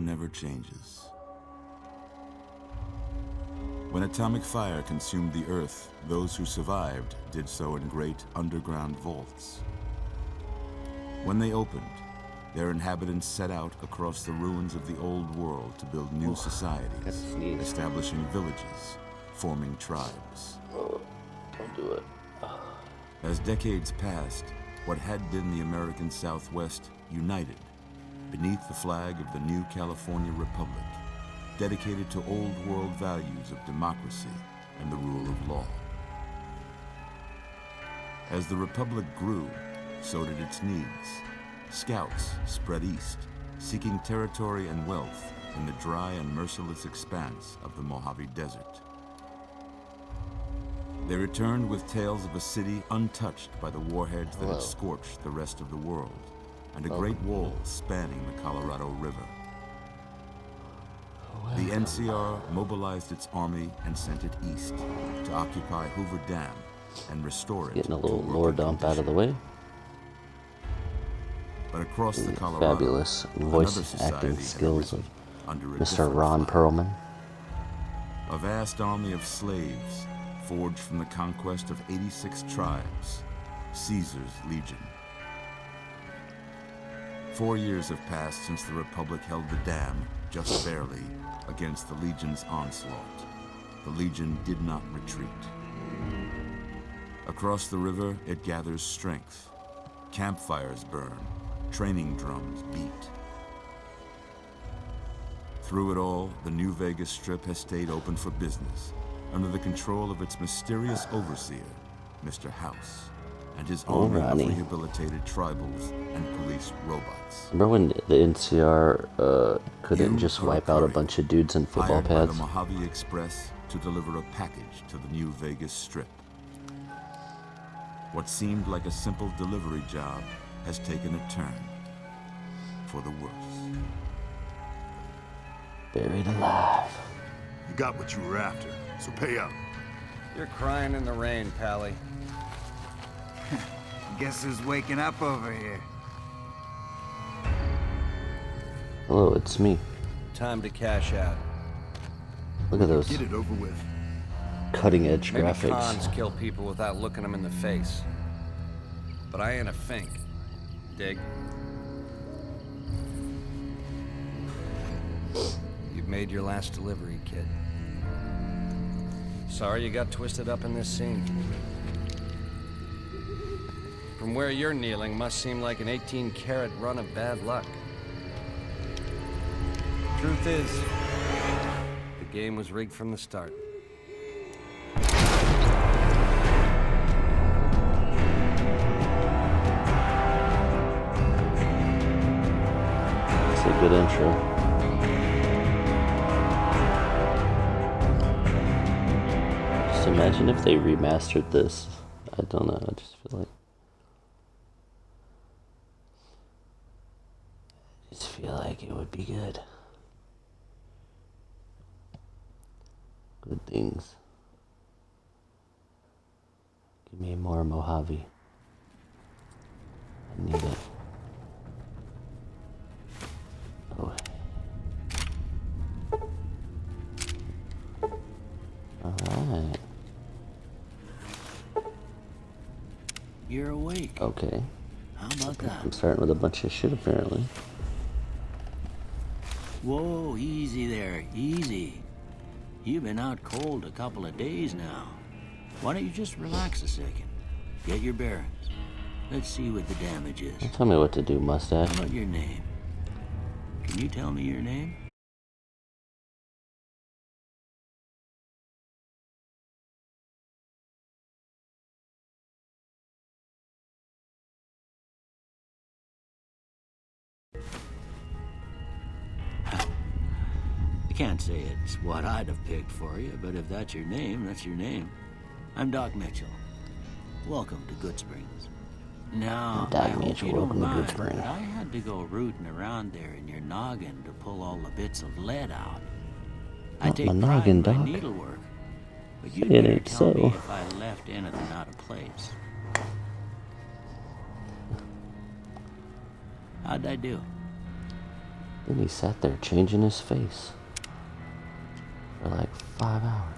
never changes. When atomic fire consumed the Earth, those who survived did so in great underground vaults. When they opened, their inhabitants set out across the ruins of the old world to build new societies, establishing villages, forming tribes. Don't do it. As decades passed, what had been the American Southwest united beneath the flag of the new California Republic, dedicated to old world values of democracy and the rule of law. As the Republic grew, so did its needs. Scouts spread east, seeking territory and wealth in the dry and merciless expanse of the Mojave Desert. They returned with tales of a city untouched by the warheads that had scorched the rest of the world, and a great wall spanning the Colorado River. The NCR mobilized its army and sent it east to occupy Hoover Dam and restore it. Getting a little lore dump out of the way. But across the Colorado, fabulous voice acting skills of Mr. Ron Perlman. A vast army of slaves forged from the conquest of 86 tribes, Caesar's Legion. 4 years have passed since the Republic held the dam, just barely, against the Legion's onslaught. The Legion did not retreat. Across the river, it gathers strength. Campfires burn, training drums beat. Through it all, the New Vegas Strip has stayed open for business, under the control of its mysterious overseer, Mr. House, and his army of rehabilitated tribals and police robots. Remember when the NCR couldn't just wipe out a bunch of dudes in football pads? Hired by the Mojave Express to deliver a package to the New Vegas Strip. What seemed like a simple delivery job has taken a turn for the worse. Buried alive. You got what you were after, so pay up. You're crying in the rain, Pally. Guess who's waking up over here? Hello, it's me. Time to cash out. Look at those Get it over with. cutting edge Maybe graphics. cons kill people without looking them in the face. But I ain't a fink. Dig? You've made your last delivery, kid. Sorry you got twisted up in this scene. From where you're kneeling must seem like an 18-carat run of bad luck. Truth is, the game was rigged from the start. That's a good intro. Just imagine if they remastered this. I don't know, I just feel like... it would be good. Good things. Give me more Mojave. I need it. Oh. Alright. You're awake. Okay. How about that? I'm starting with a bunch of shit apparently. Whoa, easy there, easy. You've been out cold a couple of days now. Why don't you just relax a second? Get your bearings. Let's see what the damage is. Don't tell me what to do, mustache. How about your name? Can you tell me your name? I can't say it's what I'd have picked for you, but if that's your name, that's your name. I'm Doc Mitchell. Welcome to Good Springs. Now, I hope you don't mind, but I had to go rooting around there in your noggin to pull all the bits of lead out. I take pride in my needlework, but you'd better tell me if I left anything out of place. How'd I do? Then he sat there changing his face for like 5 hours.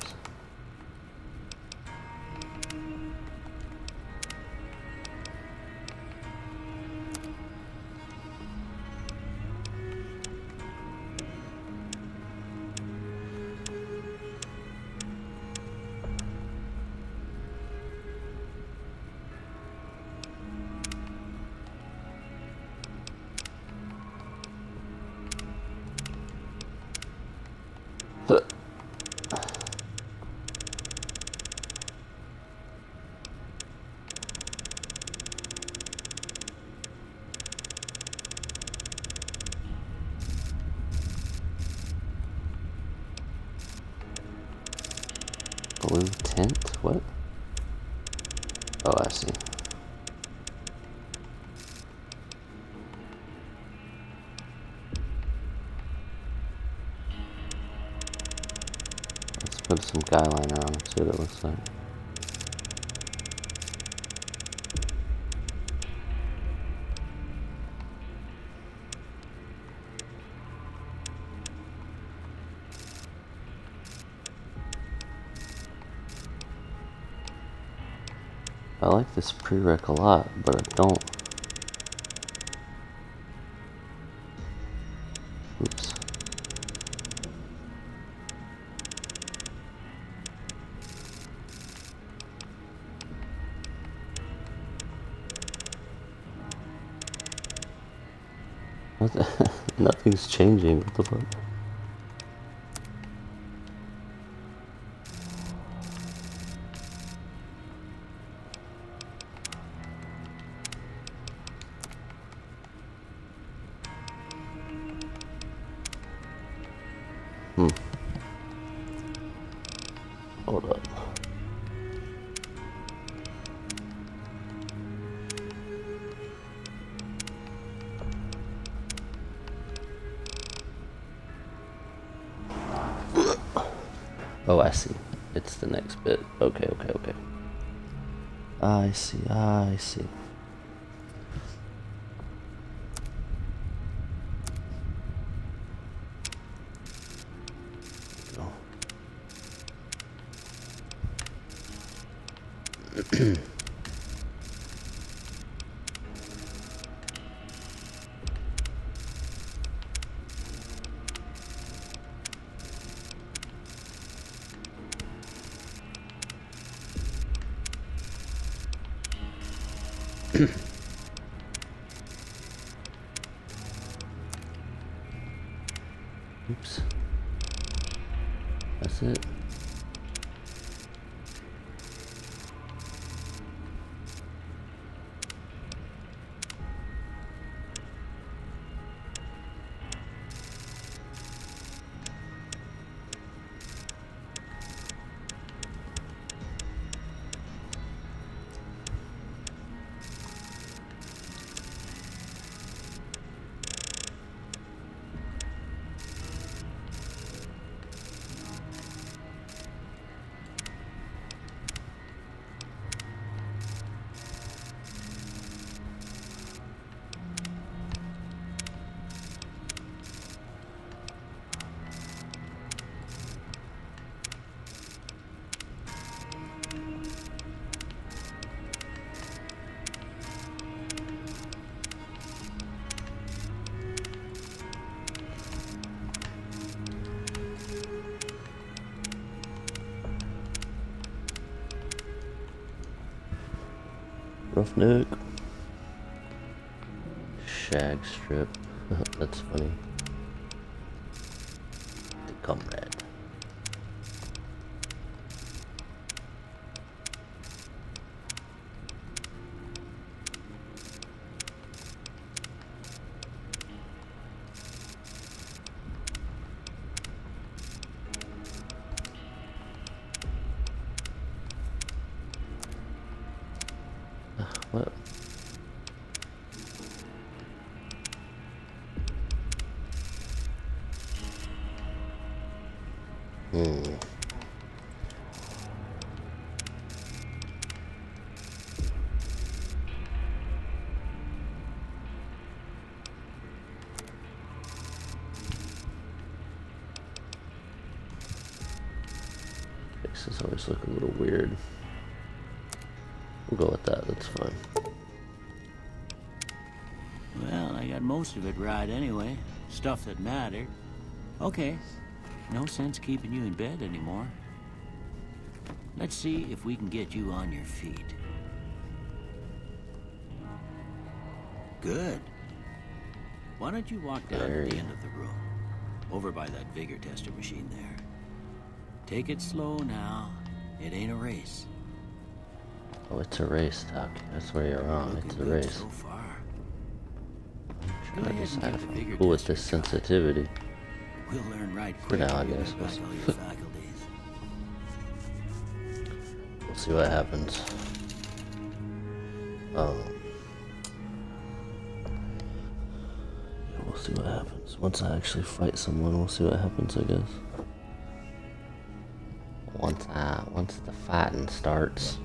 Blue tint? What? Oh, I see. Let's put some guy liner on and see what it looks like. I like this prereq a lot, but I don't. Oops. What the nothing's changing. What the fuck? Hold up. Oh, I see. It's the next bit. Okay. I see. Oops. That's it. Roughneck. Shag strip. That's funny. The comrade. What? Faces always look a little weird. We'll go with that, that's fine. Well, I got most of it right anyway. Stuff that mattered. Okay. No sense keeping you in bed anymore. Let's see if we can get you on your feet. Good. Why don't you walk down to the end of the room? Over by that vigor tester machine there. Take it slow now. It ain't a race. Oh, it's a race, Doc. That's where you're wrong. It's a race. So far. I'm trying to decide if I'm cool with this sensitivity. We'll learn right For now, I guess. We'll see what happens. We'll see what happens. Once I actually fight someone, we'll see what happens, I guess. Once the fighting starts.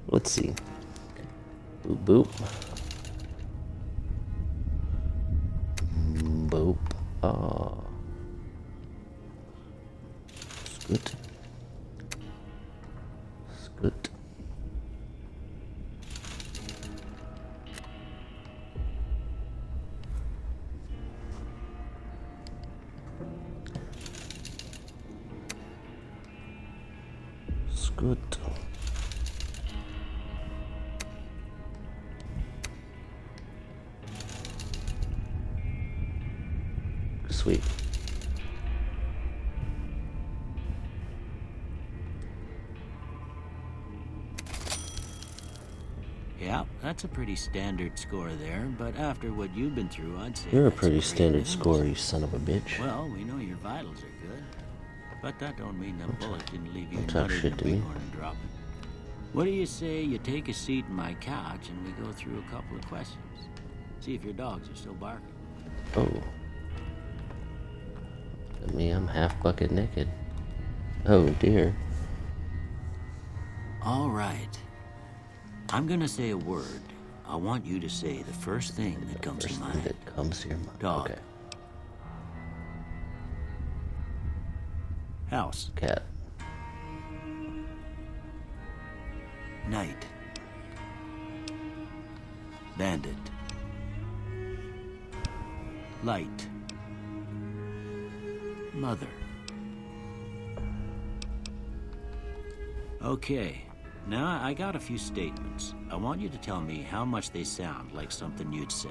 Let's see. Boop boop. Boop. Scoot. Scoot. Scoot. Sweet. Yeah, that's a pretty standard score there, but after what you've been through, I'd say You're a that's pretty great standard news. score, you son of a bitch. Well, we know your vitals are good, but that don't mean the bullet didn't leave you talk nutted shit in to a me. bighorn and drop it. What do you say you take a seat in my couch and we go through a couple of questions? See if your dogs are still barking. Oh. Look at me, I'm half bucket naked. Oh dear. All right. I'm gonna say a word. I want you to say the first thing that comes to First thing mind. that comes to your mind. Dog. Okay. House. Cat. Night. Bandit. Light. Mother. Okay. Now I got a few statements. I want you to tell me how much they sound like something you'd say.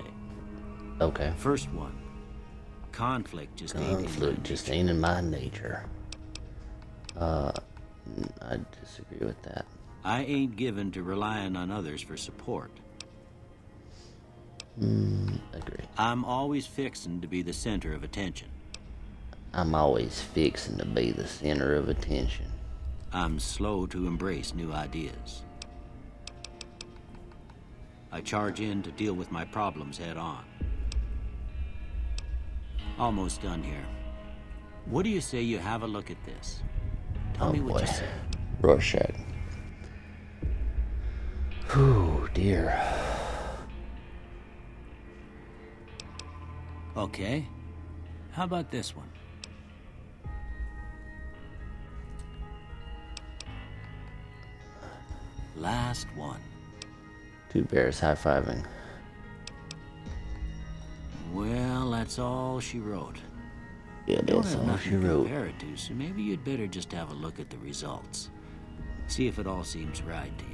Okay. First one. Conflict just ain't in my Conflict just nature. ain't in my nature. I disagree with that. I ain't given to relying on others for support. Agree. I'm always fixin' to be the center of attention. I'm always fixing to be the center of attention. I'm slow to embrace new ideas. I charge in to deal with my problems head on. Almost done here. What do you say you have a look at this? Tell me what you say. Rorschach. Whew, dear. Okay. How about this one? Last one. Two bears high-fiving. Well, that's all she wrote. Yeah, Don't that's have all nothing she to wrote. compare it to, so maybe you'd better just have a look at the results. See if it all seems right to you.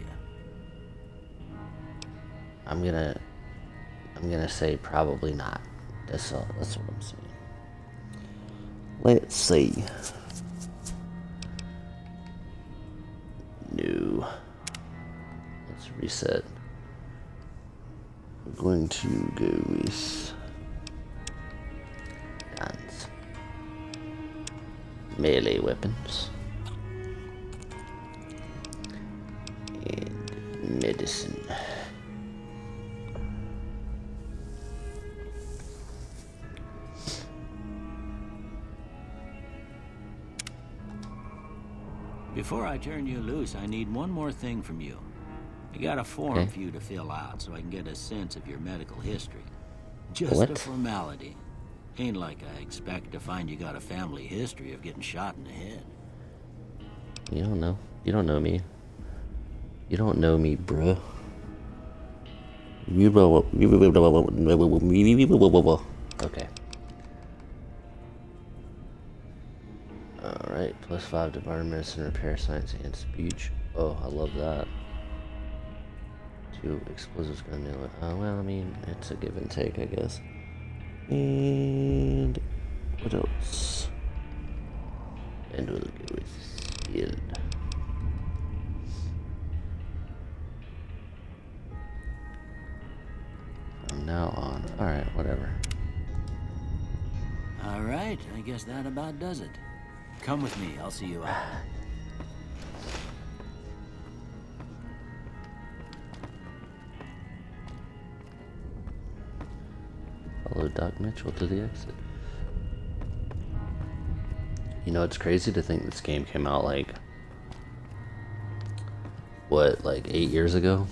I'm gonna say probably not. That's all. That's what I'm saying. Let's see. No. Let's reset. We're going to go with guns, melee weapons, and medicine. Before I turn you loose, I need one more thing from you. I got a form Okay. for you to fill out so I can get a sense of your medical history. Just a What? formality. Ain't like I expect to find you got a family history of getting shot in the head. You don't know. You don't know me. You don't know me, bruh. Okay. Alright, +5 to barter medicine, repair, science, and speech. Oh, I love that. 2 explosives gonna nail it. Oh, well, I mean, it's a give and take, I guess. And what else? And we'll go with shield. From now on. Alright, whatever. Alright, I guess that about does it. Come with me, I'll see you out. Follow Doc Mitchell to the exit. You know, it's crazy to think this game came out like, what, like 8 years ago?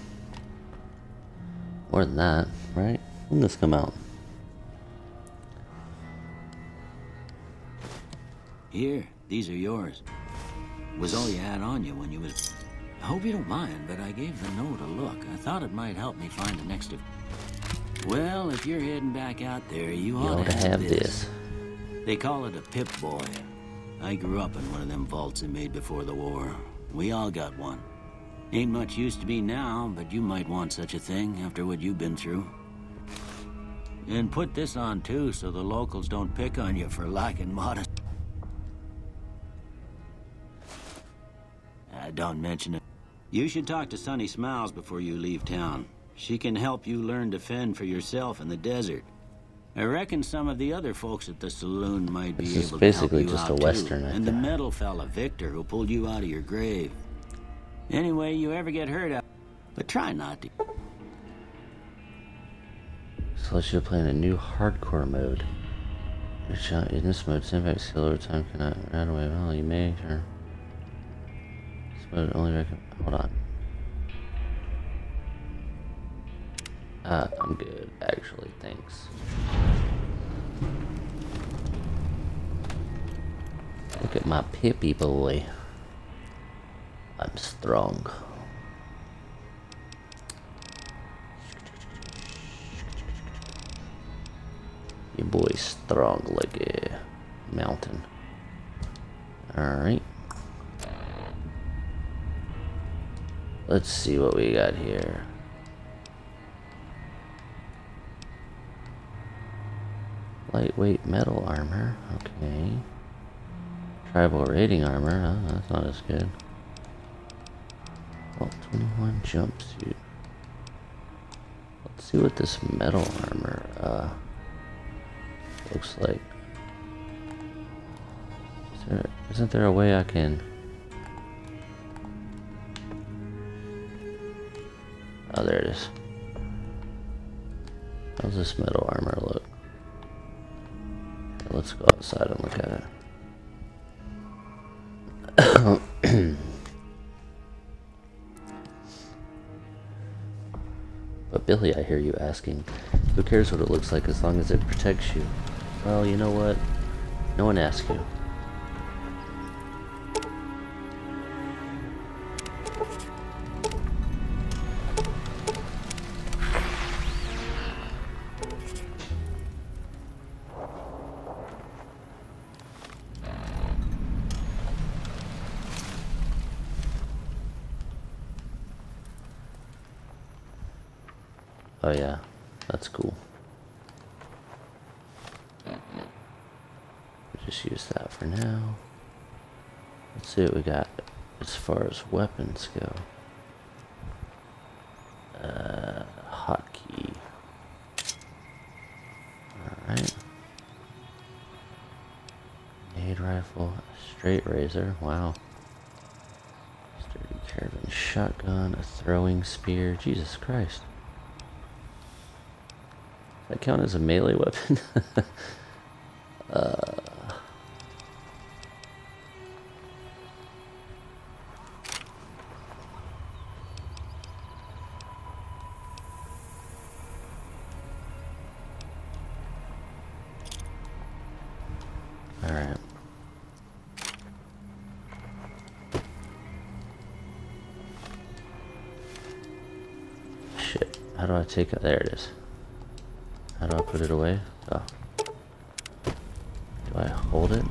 More than that, right? When did this come out? Here, these are yours. Was all you had on you when you was... I hope you don't mind, but I gave the note a look. I thought it might help me find the next of... Well, if you're heading back out there, you ought to have this. They call it a Pip-Boy. I grew up in one of them vaults they made before the war. We all got one. Ain't much use to be now, but you might want such a thing after what you've been through. And put this on too, so the locals don't pick on you for lacking modesty. Don't mention it. You should talk to Sunny Smiles before you leave town. She can help you learn to fend for yourself in the desert. I reckon some of the other folks at the saloon might be able to help you out. This is basically just a western, I think. And the metal fella, Victor, who pulled you out of your grave. Anyway, you ever get hurt out, but try not to. So let's just play in a new hardcore mode. In this mode, sandbag skill over time cannot run away. Well, you may turn. This mode only recommend. Hold on. I'm good, actually, thanks. Look at my Pippy boy. I'm strong. Your boy's strong like a mountain. Alright. Let's see what we got here. Lightweight metal armor, okay. Tribal raiding armor, oh, that's not as good. Well, 21 jumpsuit. Let's see what this metal armor looks like. Isn't there a way I can... Oh, there it is. How's this metal armor look? Let's go outside and look at it. But Billy, I hear you asking, who cares what it looks like as long as it protects you? Well, you know what? No one asked you. Oh yeah, that's cool. We'll just use that for now. Let's see what we got as far as weapons go. Hotkey. Alright. Nade rifle, straight razor, wow. Sturdy carbon shotgun, a throwing spear, Jesus Christ. That count as a melee weapon? Alright. How do I take it? There it is. How do I put it away? Oh. Do I hold it?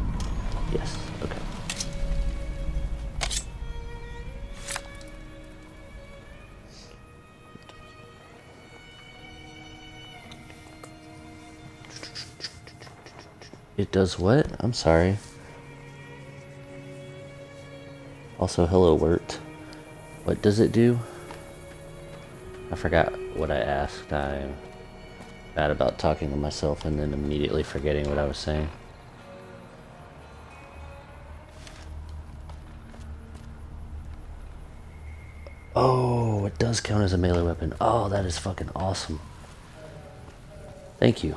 Yes. Okay. It does what? I'm sorry. Also, hello, Wirt. What does it do? I forgot what I asked. I'm bad about talking to myself and then immediately forgetting what I was saying. Oh, it does count as a melee weapon. Oh, that is fucking awesome. Thank you.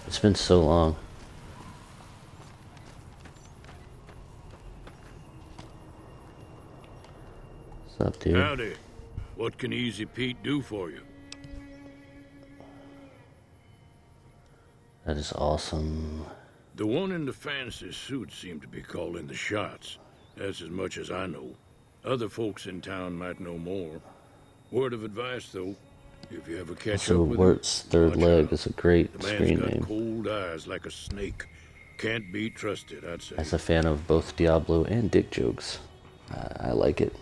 It's been so long. What's up, dude? Howdy. What can Easy Pete do for you? That is awesome. The one in the fancy suit seemed to be calling the shots. That's as much as I know. Other folks in town might know more. Word of advice, though, if you ever catch Also, up with Wirt's him, Third watch Leg out. is a great The man's screen got name. cold eyes like a snake. Can't be trusted, I'd say. As a fan of both Diablo and dick jokes, I like it.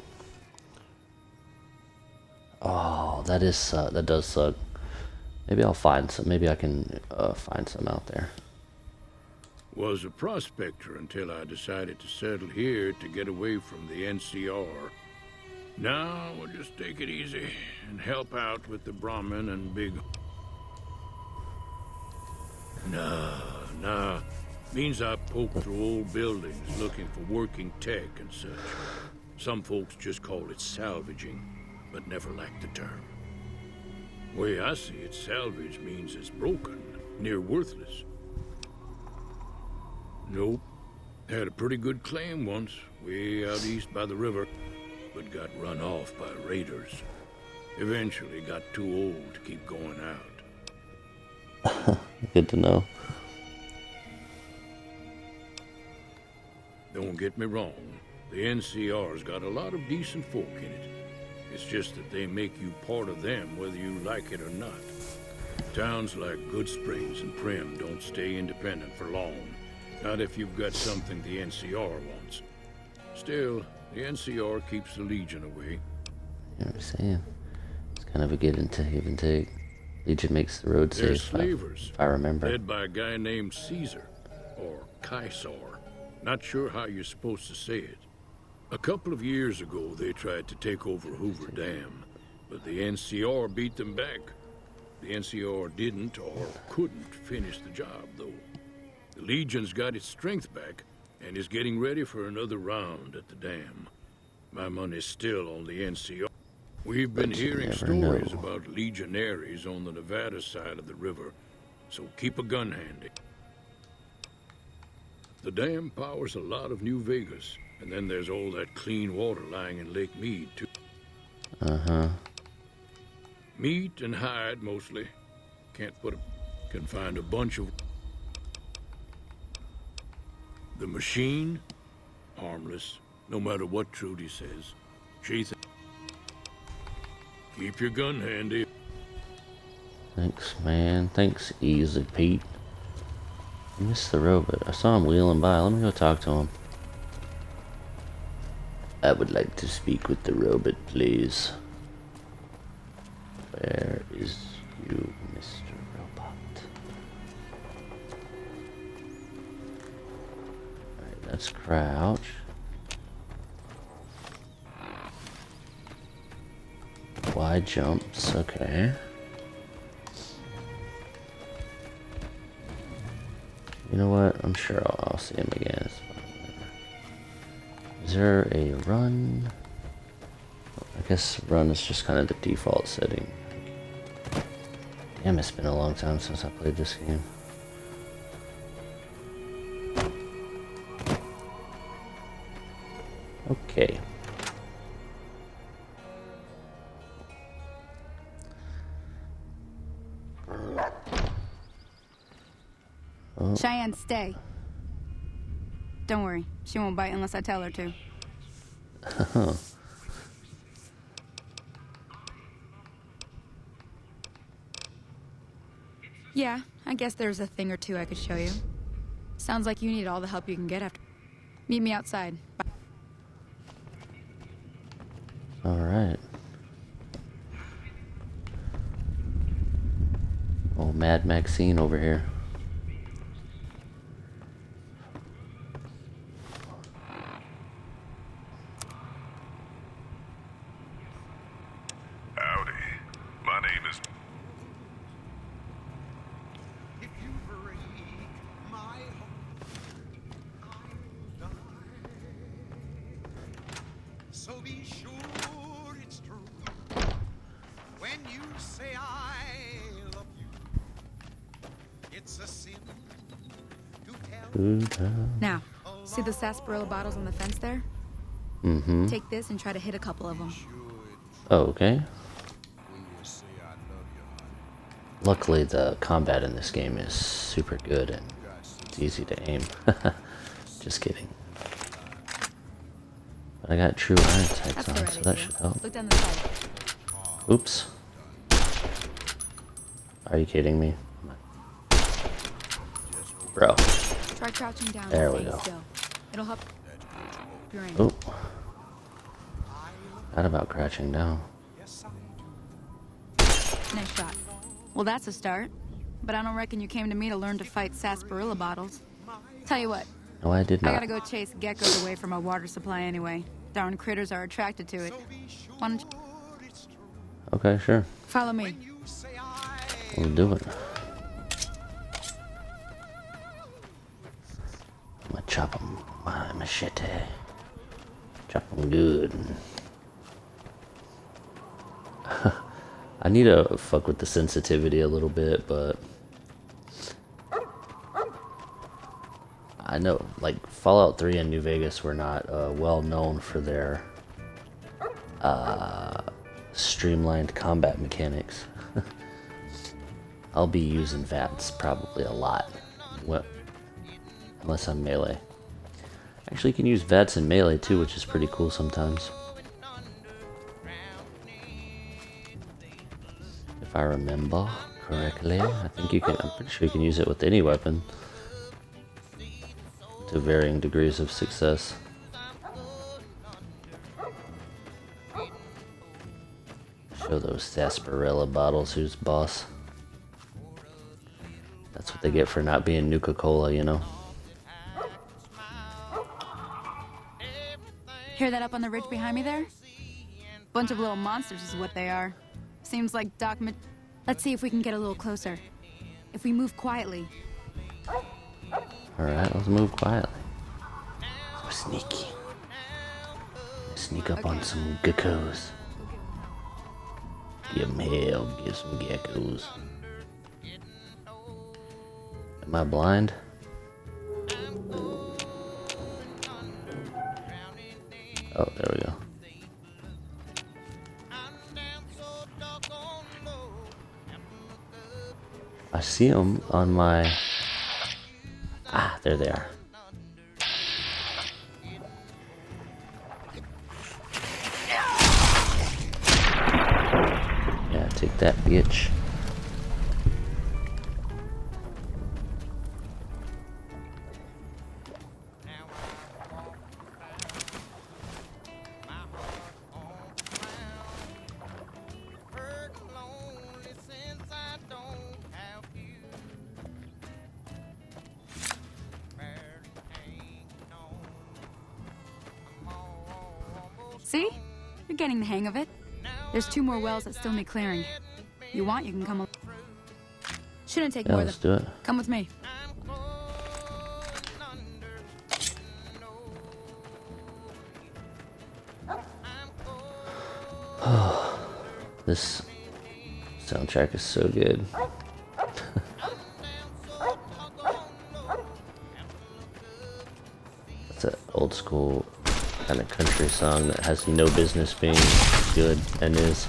Oh, that does suck. Maybe I'll find some. Maybe I can find some out there. Was a prospector until I decided to settle here to get away from the NCR. Now we'll just take it easy and help out with the Brahmin and Big... Nah. Means I poke through old buildings looking for working tech and such. Some folks just call it salvaging, but never liked the term. Way I see it, salvage means it's broken, near worthless. Nope. Had a pretty good claim once, way out east by the river, but got run off by raiders. Eventually got too old to keep going out. Good to know. Don't get me wrong, the NCR's got a lot of decent folk in it. It's just that they make you part of them whether you like it or not. Towns like Goodsprings and Prim don't stay independent for long. Not if you've got something the NCR wants. Still, the NCR keeps the Legion away. You know what I'm saying? It's kind of a give and take. Legion makes the road They're safe, slavers, if I remember. led by a guy named Caesar, or Caesar. Not sure how you're supposed to say it. A couple of years ago, they tried to take over Hoover Dam, but the NCR beat them back. The NCR didn't or couldn't finish the job, though. The Legion's got its strength back and is getting ready for another round at the dam. My money's still on the NCR. We've been But you hearing never stories know. about legionaries on the Nevada side of the river, so keep a gun handy. The dam powers a lot of New Vegas, and then there's all that clean water lying in Lake Mead, too. Uh-huh. Meat and hide, mostly. Can find a bunch of... The machine? Harmless, no matter what Trudy says. Keep your gun handy. Thanks, man. Thanks, Easy Pete. I missed the robot. I saw him wheeling by. Let me go talk to him. I would like to speak with the robot, please. Where is you, Mr. Robot? Alright, that's crouch. Wide jumps, okay. You know what? I'm sure I'll see him again. It's fine, whatever. Is there a run? I guess run is just kind of the default setting. Damn, it's been a long time since I played this game. Okay. Cheyenne, stay. Don't worry. She won't bite unless I tell her to. Yeah, I guess there's a thing or two I could show you. Sounds like you need all the help you can get after. Meet me outside. Bye. Alright. Oh, Mad Maxine over here. Howdy. My name is... If you break my heart, I'll die. So be sure it's true when you say I love you. It's a sin to tell. Now, see the sarsaparilla bottles on the fence there? Mm-hmm. Take this and try to hit a couple of them. Oh, okay. Luckily, the combat in this game is super good and it's easy to aim. Just kidding. But I got true iron sights That's on, the right so that idea. should help. Look down the side. Oops. Are you kidding me? Bro. Try crouching down There and we staying go. still. It'll help your aim. Oh. Not about crouching down. Nice shot. Well, that's a start. But I don't reckon you came to me to learn to fight sarsaparilla bottles. Tell you what, No, I did I not. gotta go chase geckos away from our water supply anyway. Darn critters are attracted to it. Why don't you Okay, sure. follow me? We'll do it. I'm gonna chop him with my machete. Chop him good. I need to fuck with the sensitivity a little bit, but I know, like, Fallout 3 and New Vegas were not well known for their streamlined combat mechanics. I'll be using VATS probably a lot, unless I'm melee. Actually, you can use VATS in melee too, which is pretty cool sometimes. If I remember correctly, I think you can. I'm pretty sure you can use it with any weapon to varying degrees of success. Show those sarsaparilla bottles who's boss. That's what they get for not being Nuka-Cola, you know? Hear that up on the ridge behind me there? Bunch of little monsters is what they are. Seems like Let's see if we can get a little closer. If we move quietly. Alright, let's move quietly. So sneaky. Sneak up on some geckos. Give them hell, give some geckos. Am I blind? Oh, there we go. I see them on my... Ah, there they are. Yeah, take that, bitch. See? You're getting the hang of it. There's 2 more wells that still need clearing. You want, you can come. Shouldn't take Yeah, more let's than. do it. Come with me. This soundtrack is so good. It's an old school kind of country song that has no business being good and is.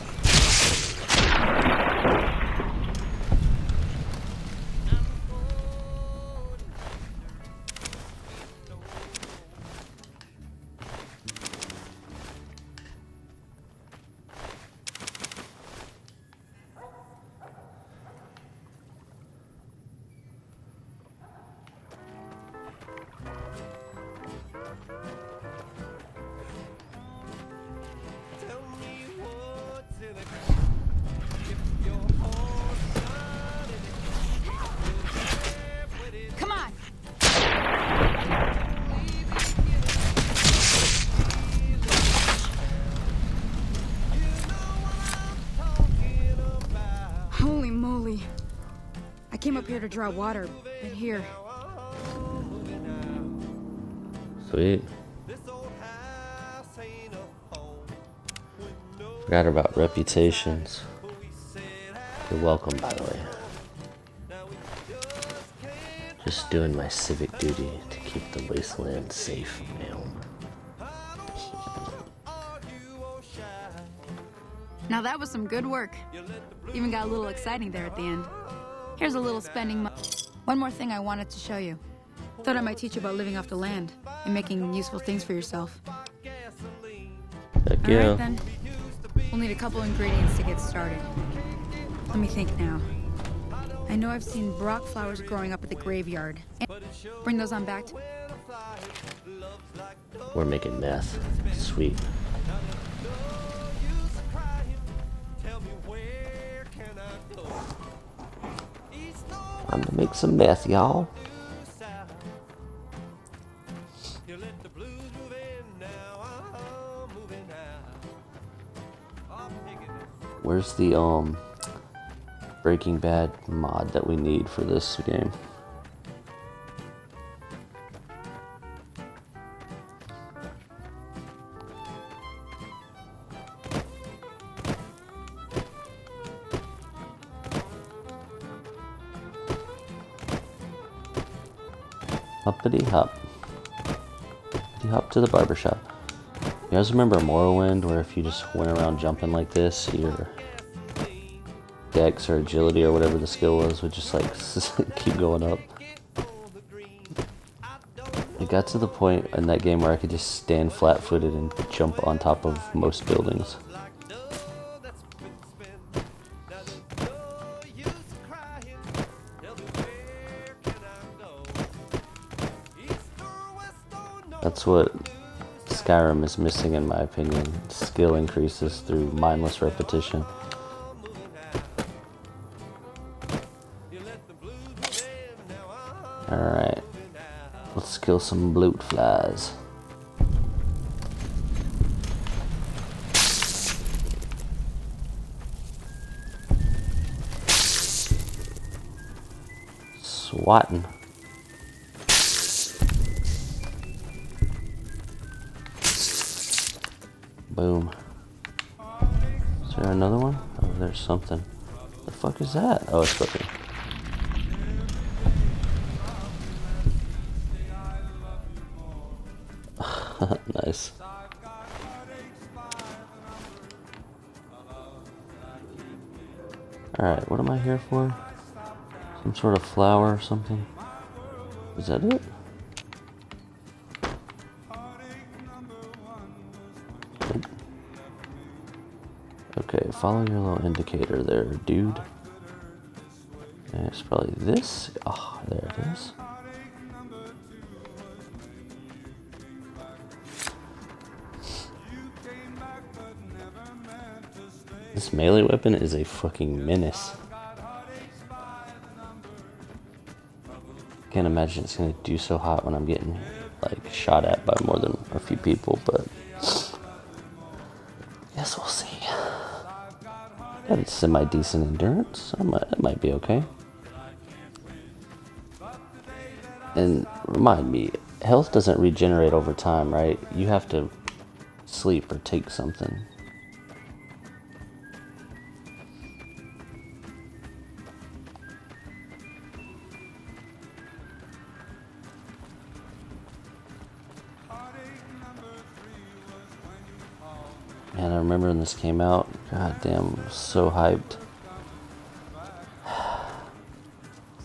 up here to draw water, but here. Sweet. Forgot about reputations. You're welcome, by the way. Just doing my civic duty to keep the wasteland safe, man. Now that was some good work. Even got a little exciting there at the end. Here's a little spending money. One more thing I wanted to show you. Thought I might teach you about living off the land and making useful things for yourself. Heck yeah. Alright then. We'll need a couple ingredients to get started. Let me think now. I know I've seen Brock flowers growing up at the graveyard. Bring those on back to... We're making meth. Sweet. I'm gonna make some meth, y'all. Where's the Breaking Bad mod that we need for this game? Hoppity hop. Hoppity hop to the barbershop. You guys remember Morrowind, where if you just went around jumping like this, your dex or agility or whatever the skill was would just like keep going up? It got to the point in that game where I could just stand flat-footed and jump on top of most buildings. That's what Skyrim is missing, in my opinion. Skill increases through mindless repetition. Alright, let's kill some bloat flies. Swatting. Boom. Is there another one? Oh, there's something. The fuck is that? Oh, it's cooking. Nice. Alright, what am I here for? Some sort of flower or something? Is that it? Nope. Okay, follow your little indicator there, dude. And it's probably this. Oh, there it is. This melee weapon is a fucking menace. Can't imagine it's gonna do so hot when I'm getting like shot at by more than a few people, but guess we'll see. Got a semi-decent endurance. It might be okay. And remind me, health doesn't regenerate over time, right? You have to sleep or take something. Man, I remember when this came out. God damn, I was so hyped.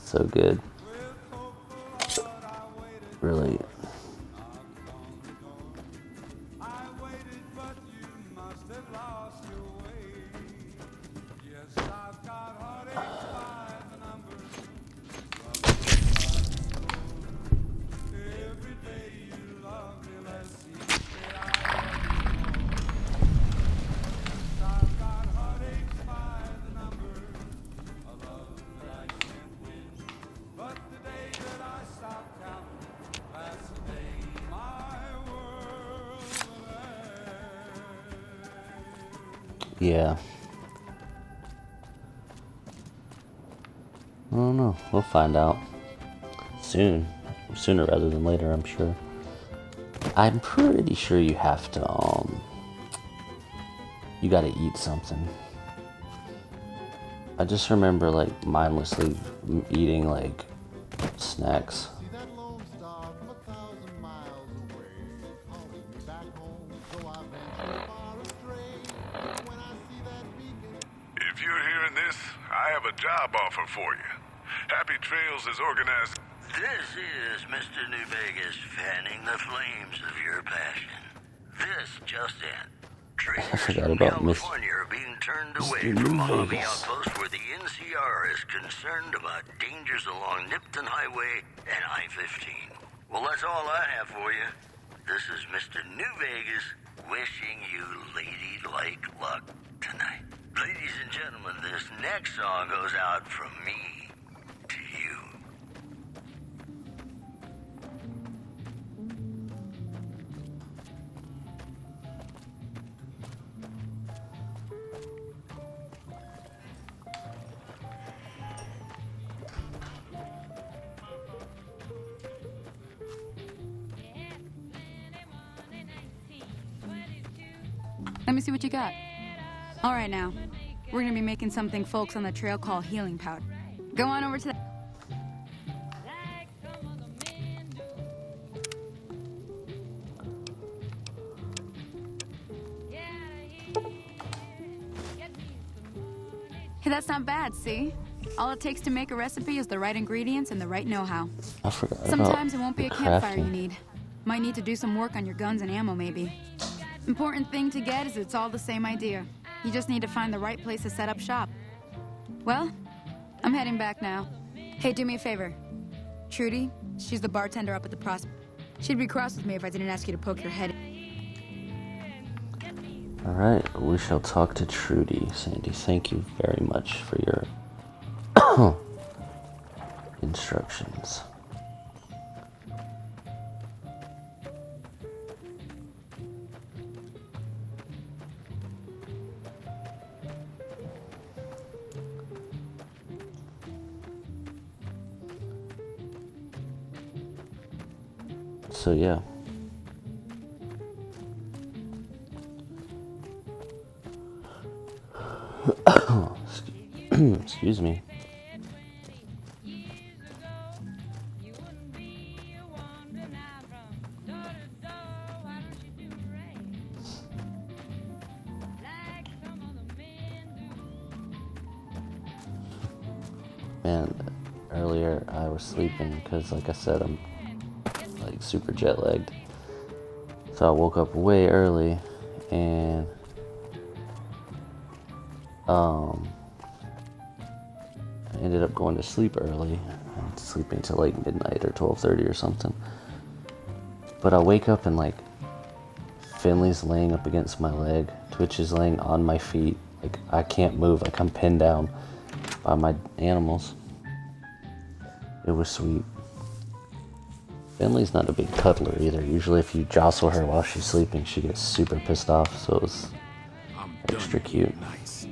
So good. Really. Yeah. don't know. We'll find out soon. Sooner rather than later, I'm sure. I'm pretty sure you have to, you gotta eat something. I just remember, like, mindlessly eating, like, snacks. If you're hearing this, I have a job offer for you. Happy Trails is organized. This is Mr. New Vegas fanning the flames of your passion. This just in. I forgot about California are being turned away from Mojave outpost where the NCR is concerned about dangers along Nipton Highway and I-15. Well, that's all I have for you. This is Mr. New Vegas wishing you ladylike luck tonight. Ladies and gentlemen, this next song goes out from me to you. Let me see what you got. All right, now. We're gonna be making something folks on the trail call healing powder. Go on over to the... Hey, that's not bad, see? All it takes to make a recipe is the right ingredients and the right know-how. I forgot Sometimes it about won't be a the campfire you crafting. need. Might need to do some work on your guns and ammo, maybe. Important thing to get is it's all the same idea. You just need to find the right place to set up shop. Well, I'm heading back now. Hey, do me a favor. Trudy, she's the bartender up at the Pros. She'd be cross with me if I didn't ask you to poke your head. Alright, we shall talk to Trudy. Sandy, thank you very much for your instructions. So yeah. Excuse me. Man, earlier I was sleeping because, like I said, I'm like super jet lagged. So I woke up way early and I ended up going to sleep early and sleeping till like midnight or 12:30 or something. But I wake up and like Finley's laying up against my leg, Twitch is laying on my feet. Like I can't move, like I'm pinned down by my animals. It was sweet. Finley's not a big cuddler either. Usually if you jostle her while she's sleeping, she gets super pissed off, so it was extra cute. Nice.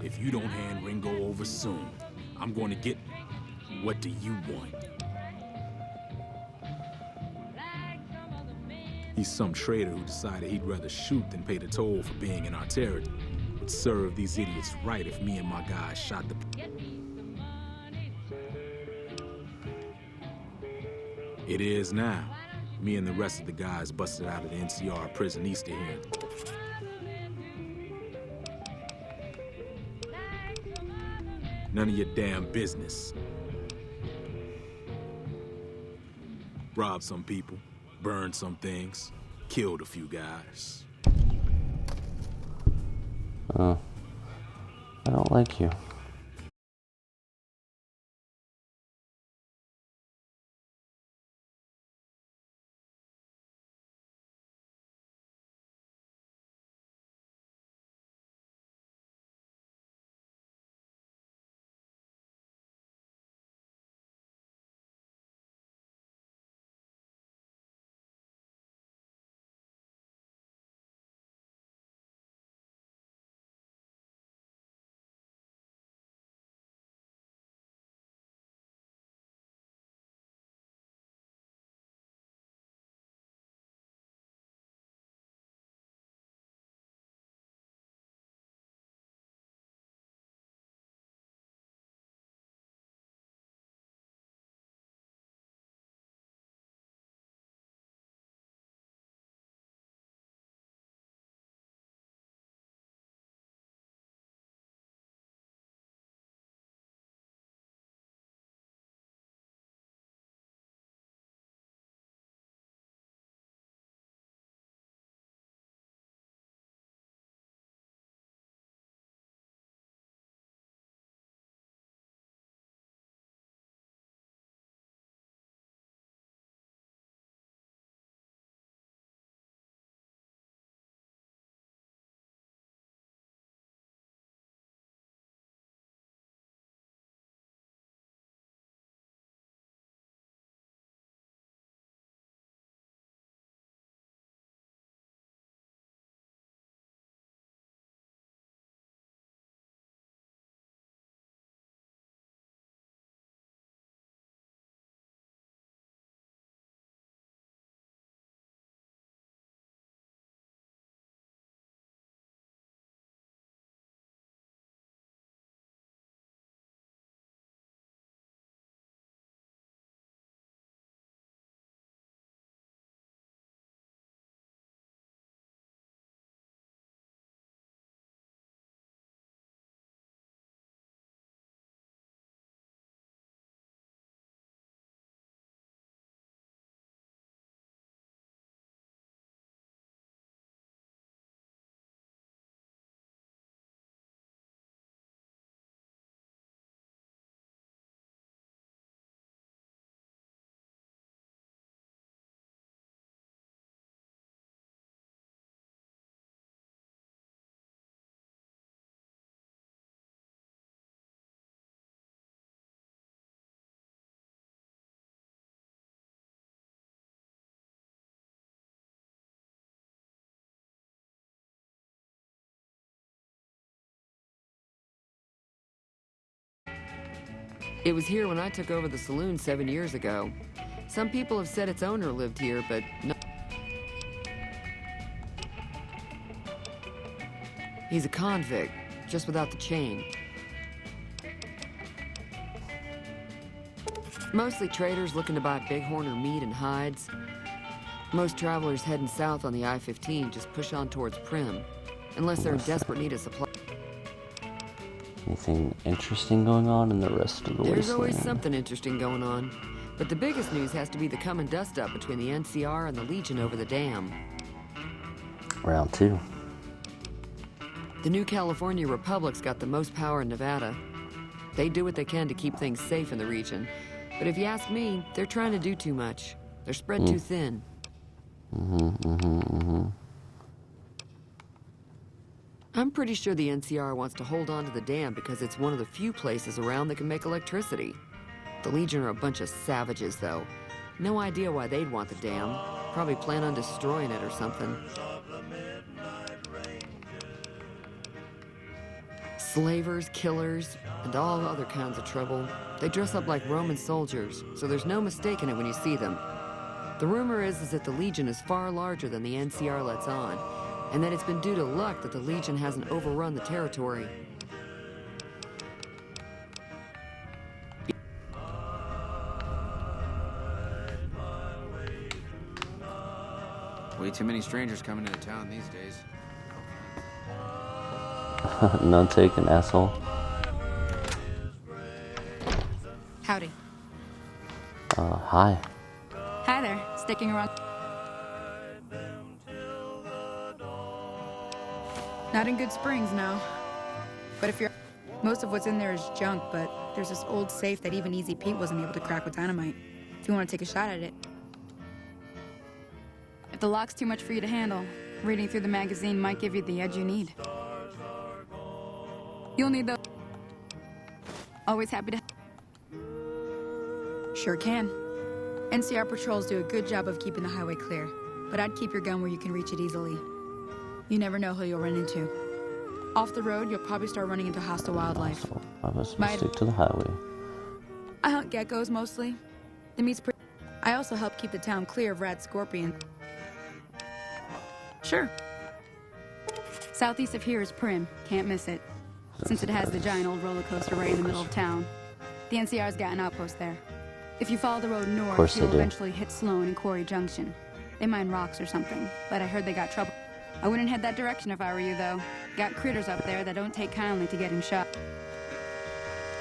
If you don't hand Ringo over soon, I'm going to get... What do you want? He's some traitor who decided he'd rather shoot than pay the toll for being in our territory. Would serve these idiots right if me and my guys shot the... It is now. Me and the rest of the guys busted out of the NCR prison east of here. None of your damn business. Robbed some people, burned some things, killed a few guys. I don't like you. It was here when I took over the saloon 7 years ago. Some people have said its owner lived here, but no. He's a convict, just without the chain. Mostly traders looking to buy bighorn or meat and hides. Most travelers heading south on the I-15 just push on towards Prim, unless they're in desperate need of supply. Anything interesting going on in the rest of the There's wasteland? always something interesting going on. But the biggest news has to be the come and dust up between the NCR and the Legion over the dam. Round 2. The new California Republic's got the most power in Nevada. They do what they can to keep things safe in the region. But if you ask me, they're trying to do too much. They're spread too thin. I'm pretty sure the NCR wants to hold on to the dam because it's one of the few places around that can make electricity. The Legion are a bunch of savages, though. No idea why they'd want the dam. Probably plan on destroying it or something. Slavers, killers, and all other kinds of trouble. They dress up like Roman soldiers, so there's no mistaking it when you see them. The rumor is that the Legion is far larger than the NCR lets on, and that it's been due to luck that the Legion hasn't overrun the territory. Way too many strangers coming into town these days. None taken, asshole. Howdy. Hi. Hi there. Sticking around. Not in Good Springs, no. But if you're... Most of what's in there is junk, but there's this old safe that even Easy Pete wasn't able to crack with dynamite. If you want to take a shot at it. If the lock's too much for you to handle, reading through the magazine might give you the edge you need. You'll need those. Always happy to... Sure can. NCR patrols do a good job of keeping the highway clear, but I'd keep your gun where you can reach it easily. You never know who you'll run into. Off the road, you'll probably start running into hostile wildlife. I must stick to the highway. I hunt geckos mostly. The meat's pretty... I also help keep the town clear of rat scorpion. Sure. Southeast of here is Prim. Can't miss it. Since it has the giant old roller coaster right in the middle of town. The NCR's got an outpost there. If you follow the road north, you'll eventually hit Sloan and Quarry Junction. They mine rocks or something, but I heard they got trouble. I wouldn't head that direction if I were you, though. Got critters up there that don't take kindly to getting shot.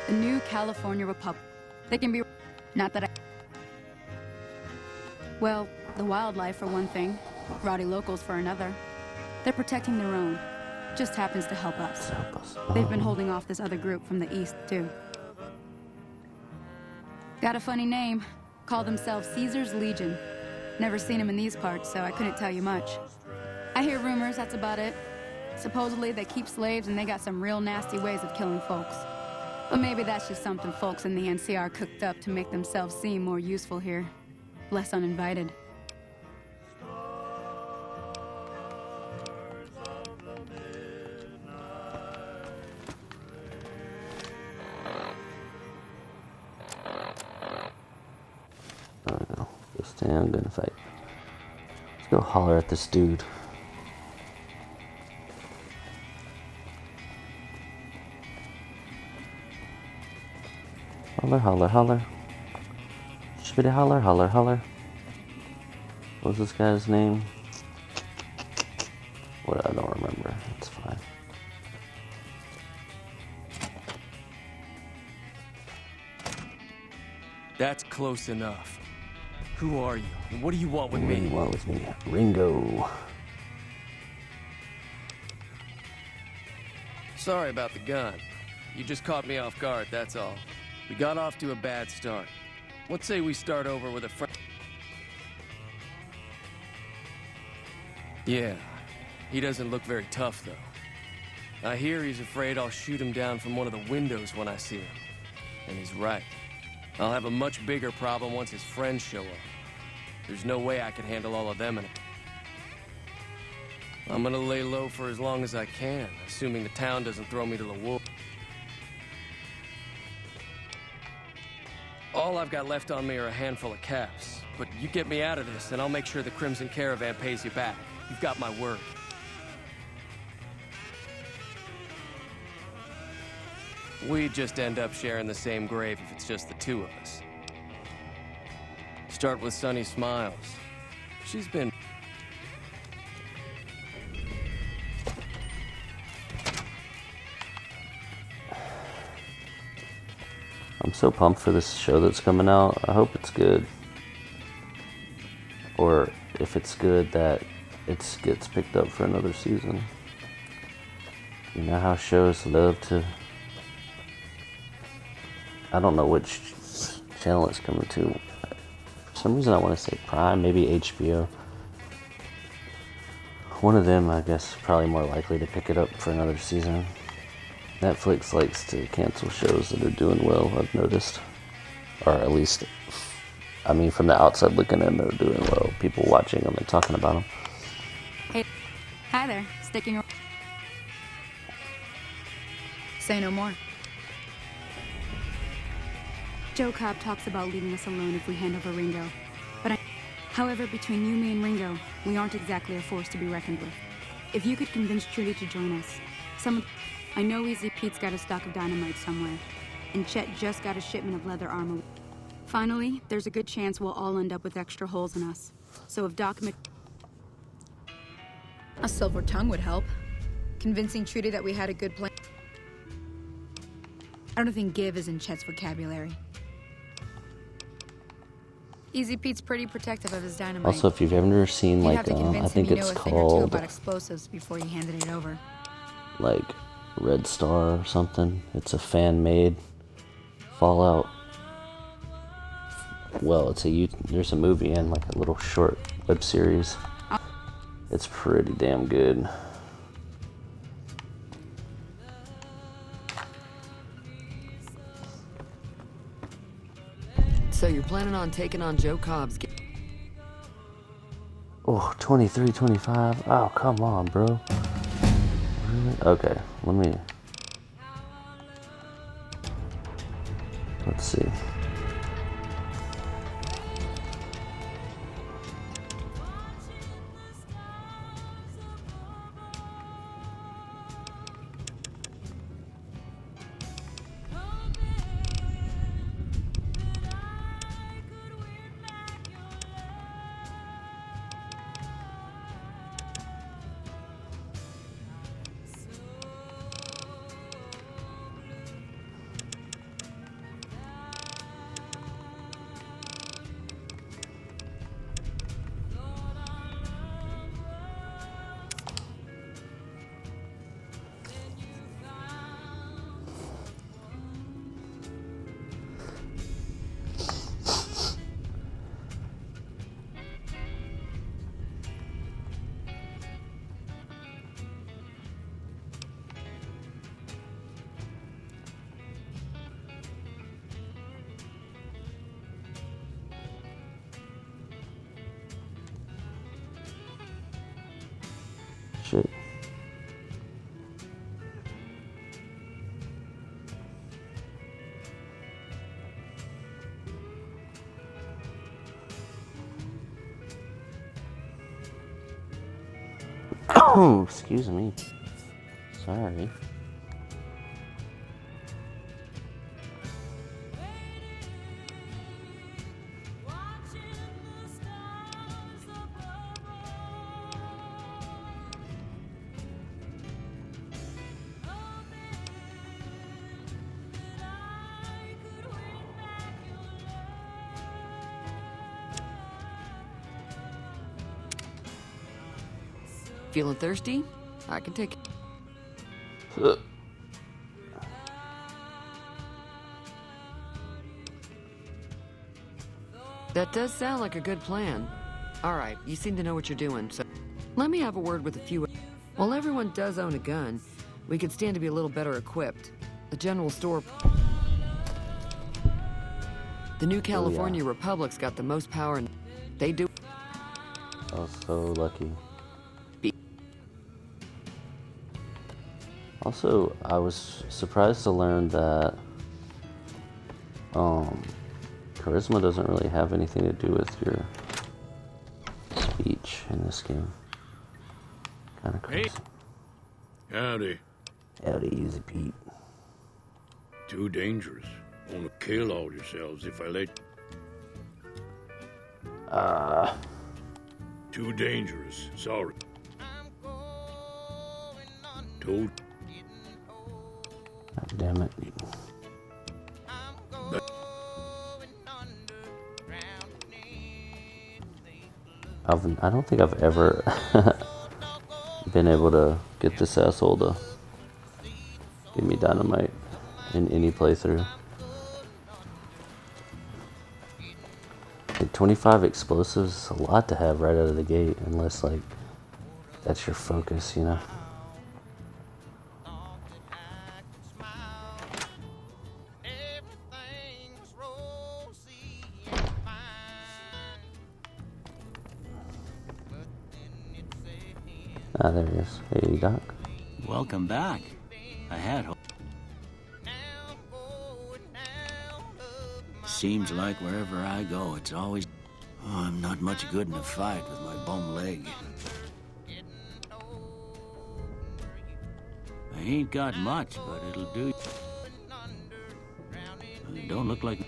The new California Republic. They can be... Not that I... Well, the wildlife for one thing. Rowdy locals for another. They're protecting their own. Just happens to help us. They've been holding off this other group from the east, too. Got a funny name. Call themselves Caesar's Legion. Never seen them in these parts, so I couldn't tell you much. I hear rumors, that's about it. Supposedly they keep slaves and they got some real nasty ways of killing folks. But maybe that's just something folks in the NCR cooked up to make themselves seem more useful here. Less uninvited. I'm gonna fight. Let's go holler at this dude. Holler, holler, holler. Shibbity holler, holler, holler. What was this guy's name? What, I don't remember. It's fine. That's close enough. Who are you, and what do you want with me? What do you want with me? Ringo. Sorry about the gun. You just caught me off guard, that's all. We got off to a bad start. Let's say we start over with a friend. Yeah, he doesn't look very tough, though. I hear he's afraid I'll shoot him down from one of the windows when I see him. And he's right. I'll have a much bigger problem once his friends show up. There's no way I can handle all of them in it. I'm gonna lay low for as long as I can, assuming the town doesn't throw me to the wolves. I've got left on me are a handful of caps. But you get me out of this, and I'll make sure the Crimson Caravan pays you back. You've got my word. We'd just end up sharing the same grave if it's just the two of us. Start with Sunny Smiles. She's been... I'm so pumped for this show that's coming out. I hope it's good. Or if it's good, that it gets picked up for another season. You know how shows love to... I don't know which channel it's coming to. For some reason I want to say Prime, maybe HBO. One of them, I guess, probably more likely to pick it up for another season. Netflix likes to cancel shows that are doing well, I've noticed. Or at least, I mean, from the outside looking in, they're doing well. People watching them and talking about them. Hey, hi there. Sticking around. Say no more. Joe Cobb talks about leaving us alone if we hand over Ringo. However, between you, me, and Ringo, we aren't exactly a force to be reckoned with. If you could convince Trudy to join us, I know Easy Pete's got a stock of dynamite somewhere, and Chet just got a shipment of leather armor. Finally, there's a good chance we'll all end up with extra holes in us. So if a silver tongue would help. Convincing Trudy that we had a good plan. I don't think give is in Chet's vocabulary. Easy Pete's pretty protective of his dynamite. Also, if you've ever seen, like, I think it's called... about explosives before you handed it over. Like, Red Star or something. It's a fan-made Fallout. Well, there's a movie and like a little short web series. It's pretty damn good. So you're planning on taking on Joe Cobb's... Oh, 23, 25. Oh, come on, bro. Really? Okay, let's see. Shit. Oh, excuse me. Sorry. Feeling thirsty? I can take it. That does sound like a good plan. All right, you seem to know what you're doing, so let me have a word with a few. While everyone does own a gun, we could stand to be a little better equiped. The general store... The New California Republic's got the most power, and they do... Oh, so lucky. Also, I was surprised to learn that Charisma doesn't really have anything to do with your speech in this game. Kind of crazy. Howdy. Howdy, Easy Pete. Too dangerous. Wanna kill all yourselves if I let... Too dangerous. Sorry. Told... God damn it. I don't think I've ever been able to get this asshole to give me dynamite in any playthrough. Like 25 explosives is a lot to have right out of the gate, unless like that's your focus, you know? Ah, there he is. Hey, Doc. Welcome back. I had hope. Seems like wherever I go, it's always... Oh, I'm not much good in a fight with my bum leg. I ain't got much, but it'll do. It don't look like...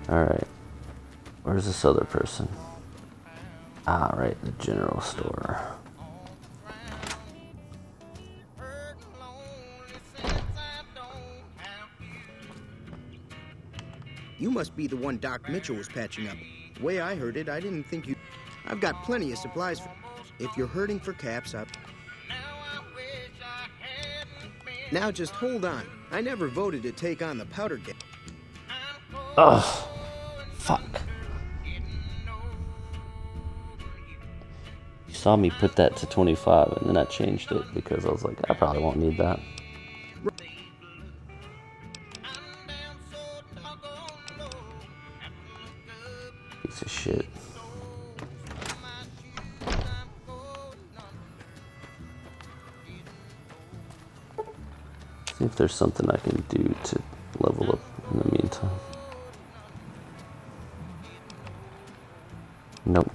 Alright. Where's this other person? Ah, right, the general store. You must be the one Doc Mitchell was patching up. The way I heard it, I didn't think you... I've got plenty of supplies for... If you're hurting for caps, up. Now just hold on. I never voted to take on the powder gang. Ugh. Fuck. You saw me put that to 25 and then I changed it because I was like, I probably won't need that. Piece of shit. See if there's something I can do to level up in the meantime. Nope.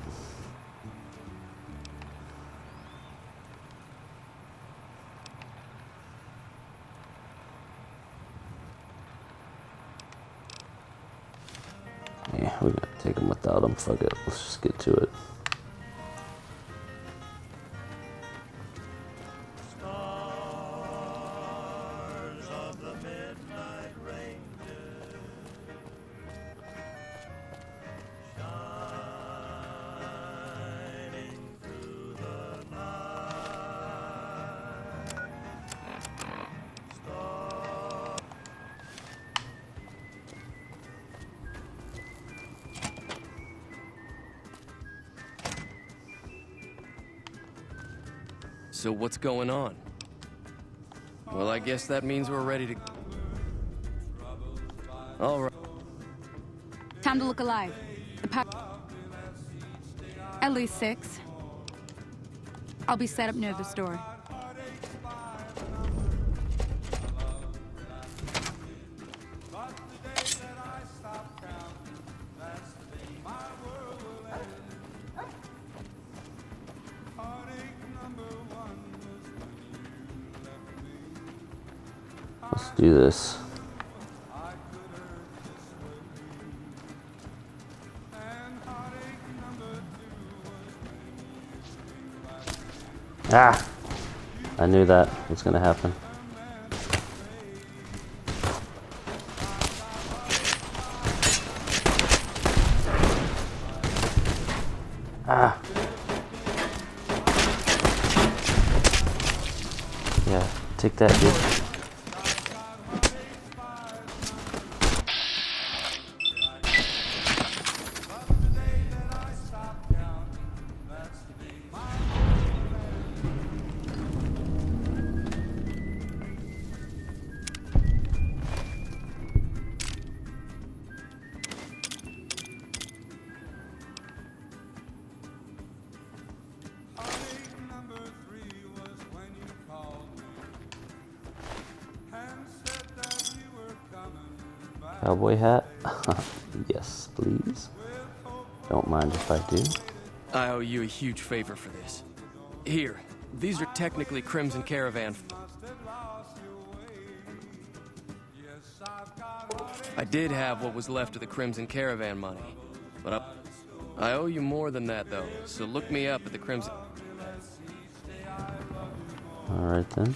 Yeah, we gotta take them without them. Fuck it. Let's just get to it. So what's going on? Well, I guess that means we're ready to... All right. Time to look alive. At least 6. I'll be set up near the store. Let's do this. Ah! I knew that was gonna happen. Ah! Yeah, take that, dude. Cowboy hat? Yes, please. Don't mind if I do. I owe you a huge favor for this. Here, these are technically Crimson Caravan. I did have what was left of the Crimson Caravan money, but I owe you more than that, though, so look me up at the Crimson... Alright then.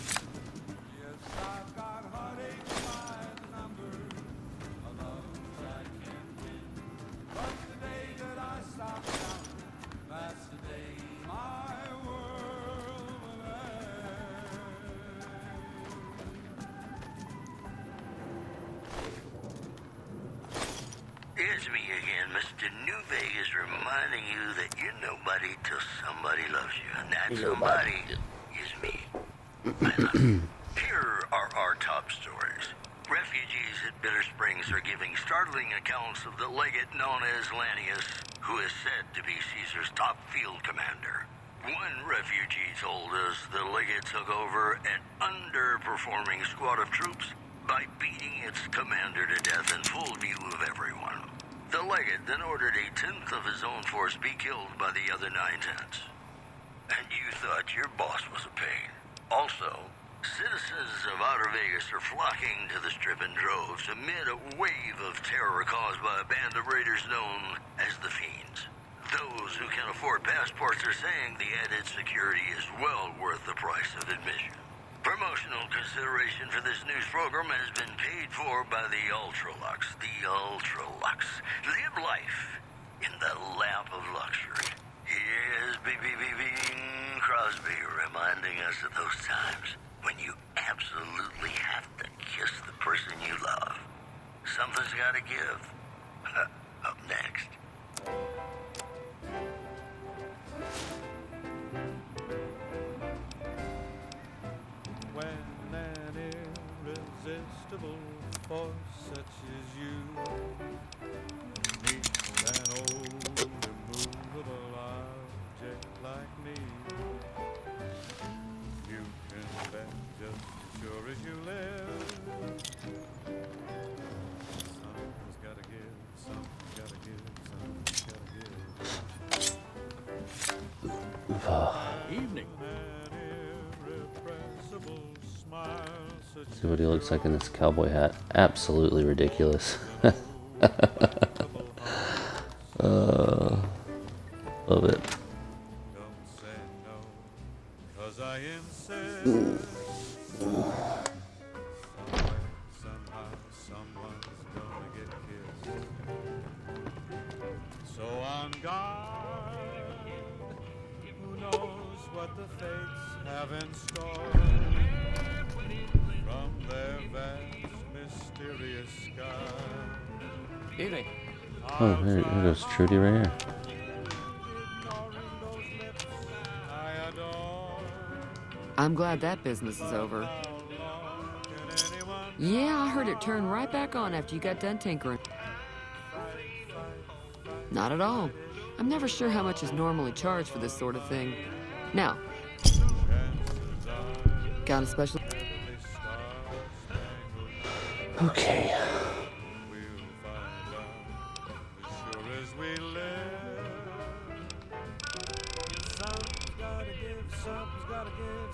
It's me again, Mr. New Vegas, reminding you that you're nobody till somebody loves you, and that somebody is me. I love you. Here are our top stories. Refugees at Bitter Springs are giving startling accounts of the legate known as Lannius, who is said to be Caesar's top field commander. One refugee told us the legate took over an underperforming squad of troops by beating its commander to death in full view of everyone. The legate then ordered a tenth of his own force be killed by the other 9/10. And you thought your boss was a pain. Also, citizens of Outer Vegas are flocking to the Strip in droves amid a wave of terror caused by a band of raiders known as the Fiends. Those who can afford passports are saying the added security is well worth the price of admission. Promotional consideration for this news program has been paid for by the Ultralux. The Ultralux. Live life in the lap of luxury. Here's Bing Crosby reminding us of those times when you absolutely have to kiss the person you love. Something's gotta give. Up next. When an irresistible force such as you meets an old immovable object like me, you can bet just as sure as you live, something's gotta give, something's gotta give, something's gotta give. Evening. See what he looks like in this cowboy hat. Absolutely ridiculous. Love it. So on guard, who knows what the fates have in store from their vast, mysterious sky. Evening. Oh, there goes Trudy right here. I'm glad that business is over. Yeah, I heard it turn right back on after you got done tinkering. Not at all. I'm never sure how much is normally charged for this sort of thing. Now, got a special... Okay.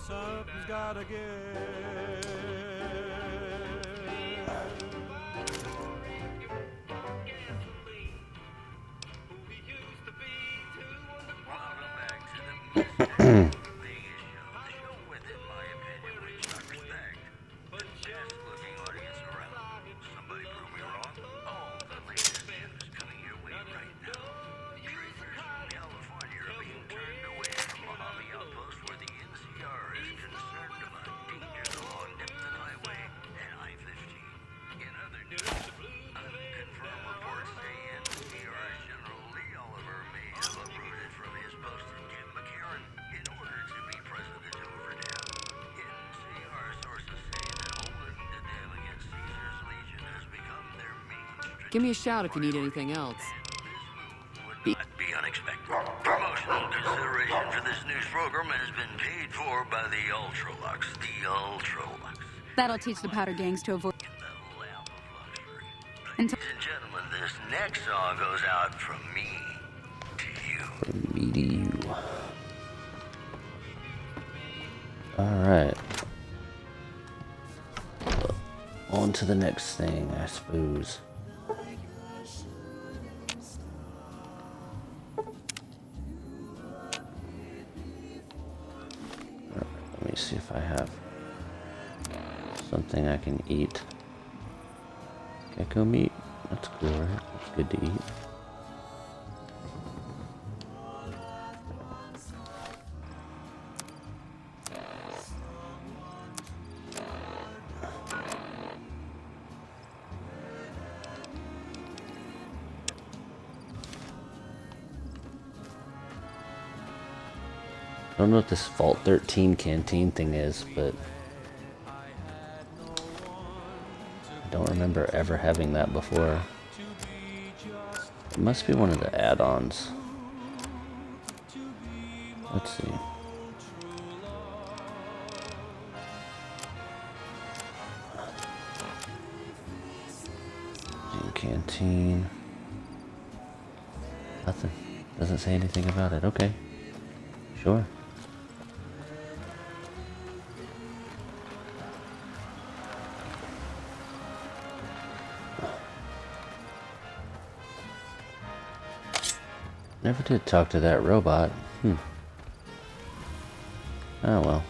Something's gotta give. Give me a shout if you need anything else. Be unexpected. Promotional consideration for this news program has been paid for by the Ultralux. The Ultralux. That'll teach the powder gangs to avoid... And Ladies and gentlemen, this next song goes out from me to you. From me to you. Alright. On to the next thing, I suppose. Let me see if I have something I can eat. Gecko meat? That's cool, right? That's good to eat. I don't know what this Vault 13 canteen thing is, but I don't remember ever having that before. It must be one of the add-ons. Let's see. Canteen. Nothing. Doesn't say anything about it. Okay. Sure. Never did talk to that robot. Oh well.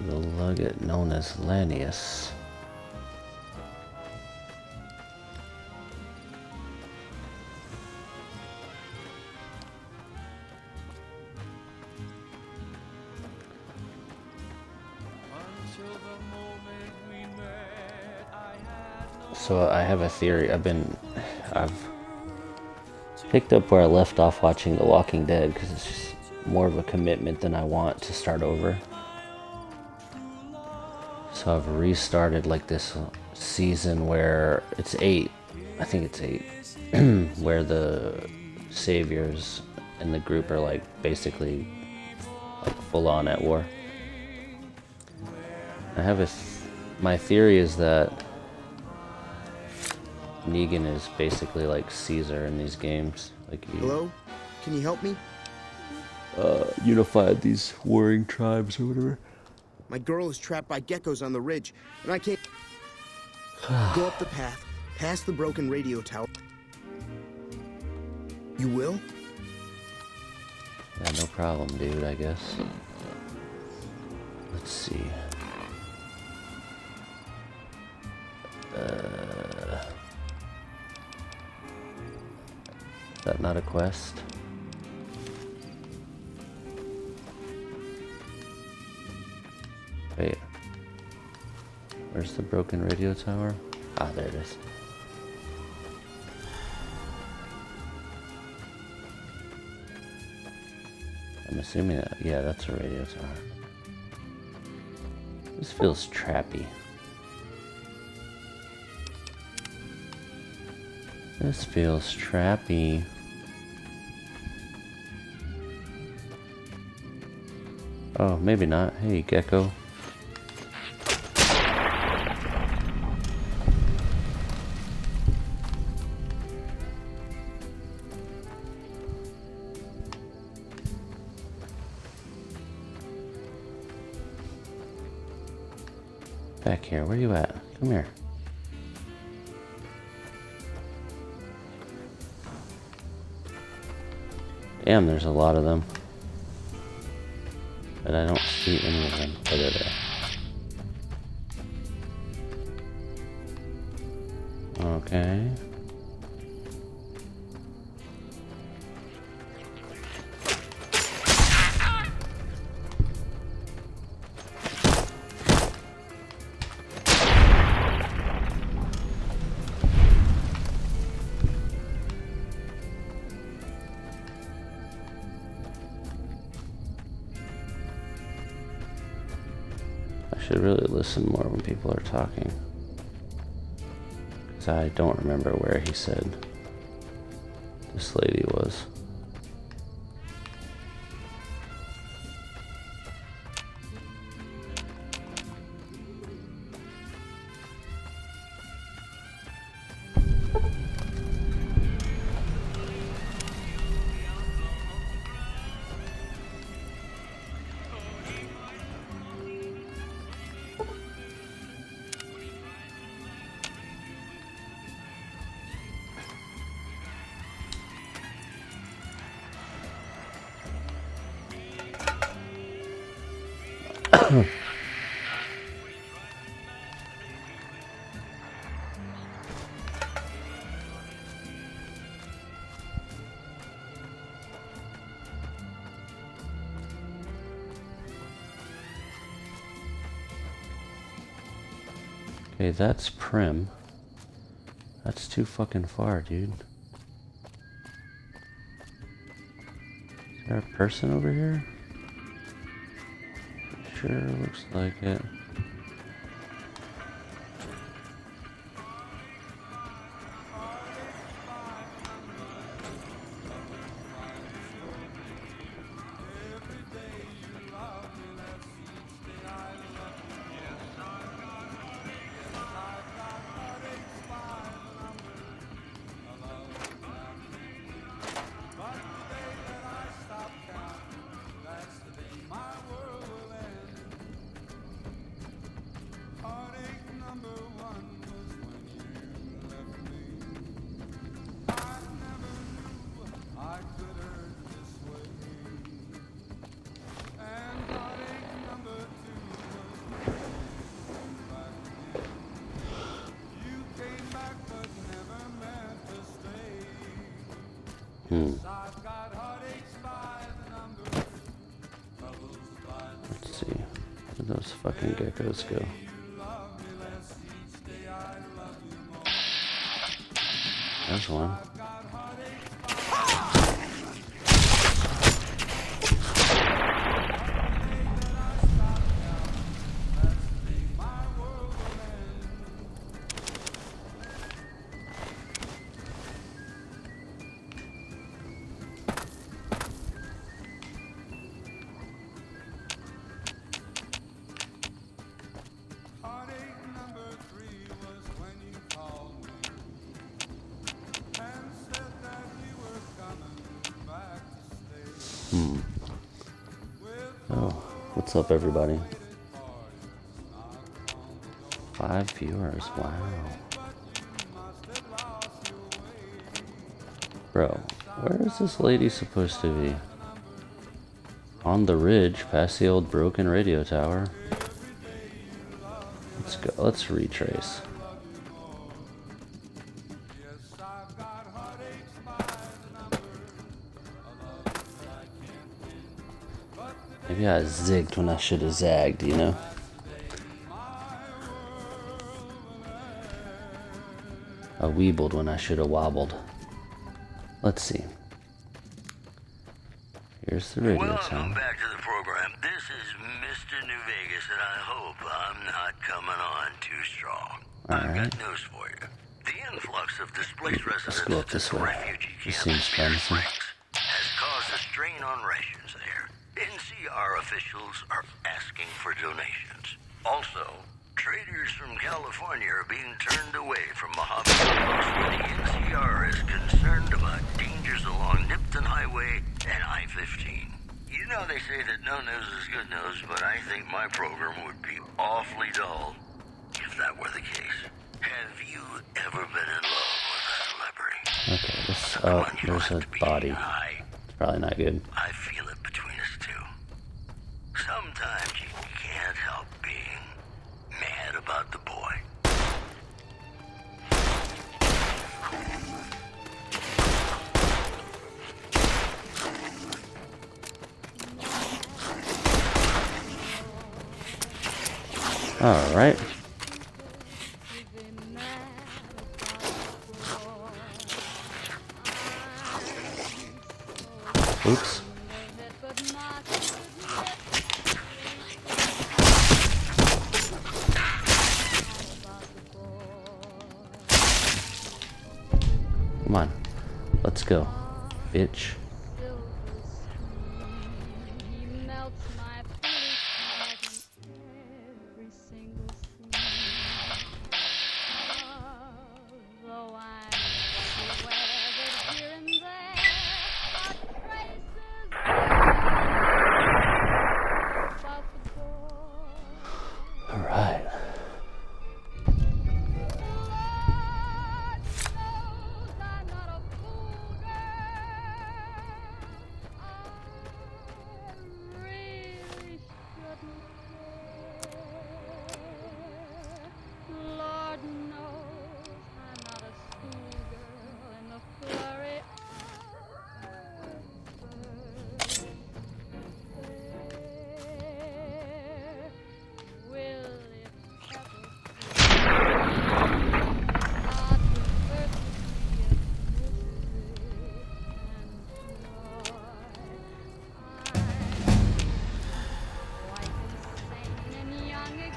The Lugget known as Lanius. So I have a theory. I've picked up where I left off watching The Walking Dead because it's just more of a commitment than I want to start over. So I've restarted like this season where it's 8, I think it's 8, where the saviors and the group are like basically like full on at war. I have my theory is that Negan is basically like Caesar in these games. Like Hello? Can you help me? Unified these warring tribes or whatever. My girl is trapped by geckos on the ridge, and I can't go up the path, past the broken radio tower. You will? Yeah, no problem, dude, I guess. Let's see. Is that not a quest? Wait. Where's the broken radio tower? Ah, there it is. I'm assuming that, yeah, that's a radio tower. This feels trappy. This feels trappy. Oh, maybe not. Hey, Gecko. Back here. Where you at? Come here. Damn, there's a lot of them. But I don't see any of them. Oh, they're there. Okay. Should really listen more when people are talking. Because I don't remember where he said this lady was. Okay, that's Prim. That's too fucking far, dude. Is there a person over here? Sure looks like it. Let's see. Where those fucking geckos go? There's one. Oh, what's up, everybody? 5 viewers, wow. Bro, where is this lady supposed to be? On the ridge, past the old broken radio tower. Let's go, let's retrace. Maybe I zigged when I should have zagged, you know? I weebled when I should have wobbled. Let's see. Here's the radio Welcome tower. back to the program. This is Mr. New Vegas, and I hope I'm not coming on too strong. I've got news for you. The influx of displaced residents Let's go up to this the way. refugee This camp seems in Spears promising. Springs has caused a strain on rations there. NCR officials are asking for donations. Also, traders from California are being turned away from Mojave, where the NCR is concerned about dangers along Nipton Highway and I-15. You know they say that no news is good news, but I think my program would be awfully dull if that were the case. Have you ever been in love with a celebrity? Okay, this, oh, there's a body. It's probably not good. I feel it between us two. Sometimes you can't help being mad about the boy. All right. Oops. Come on. Let's go, bitch. Alright.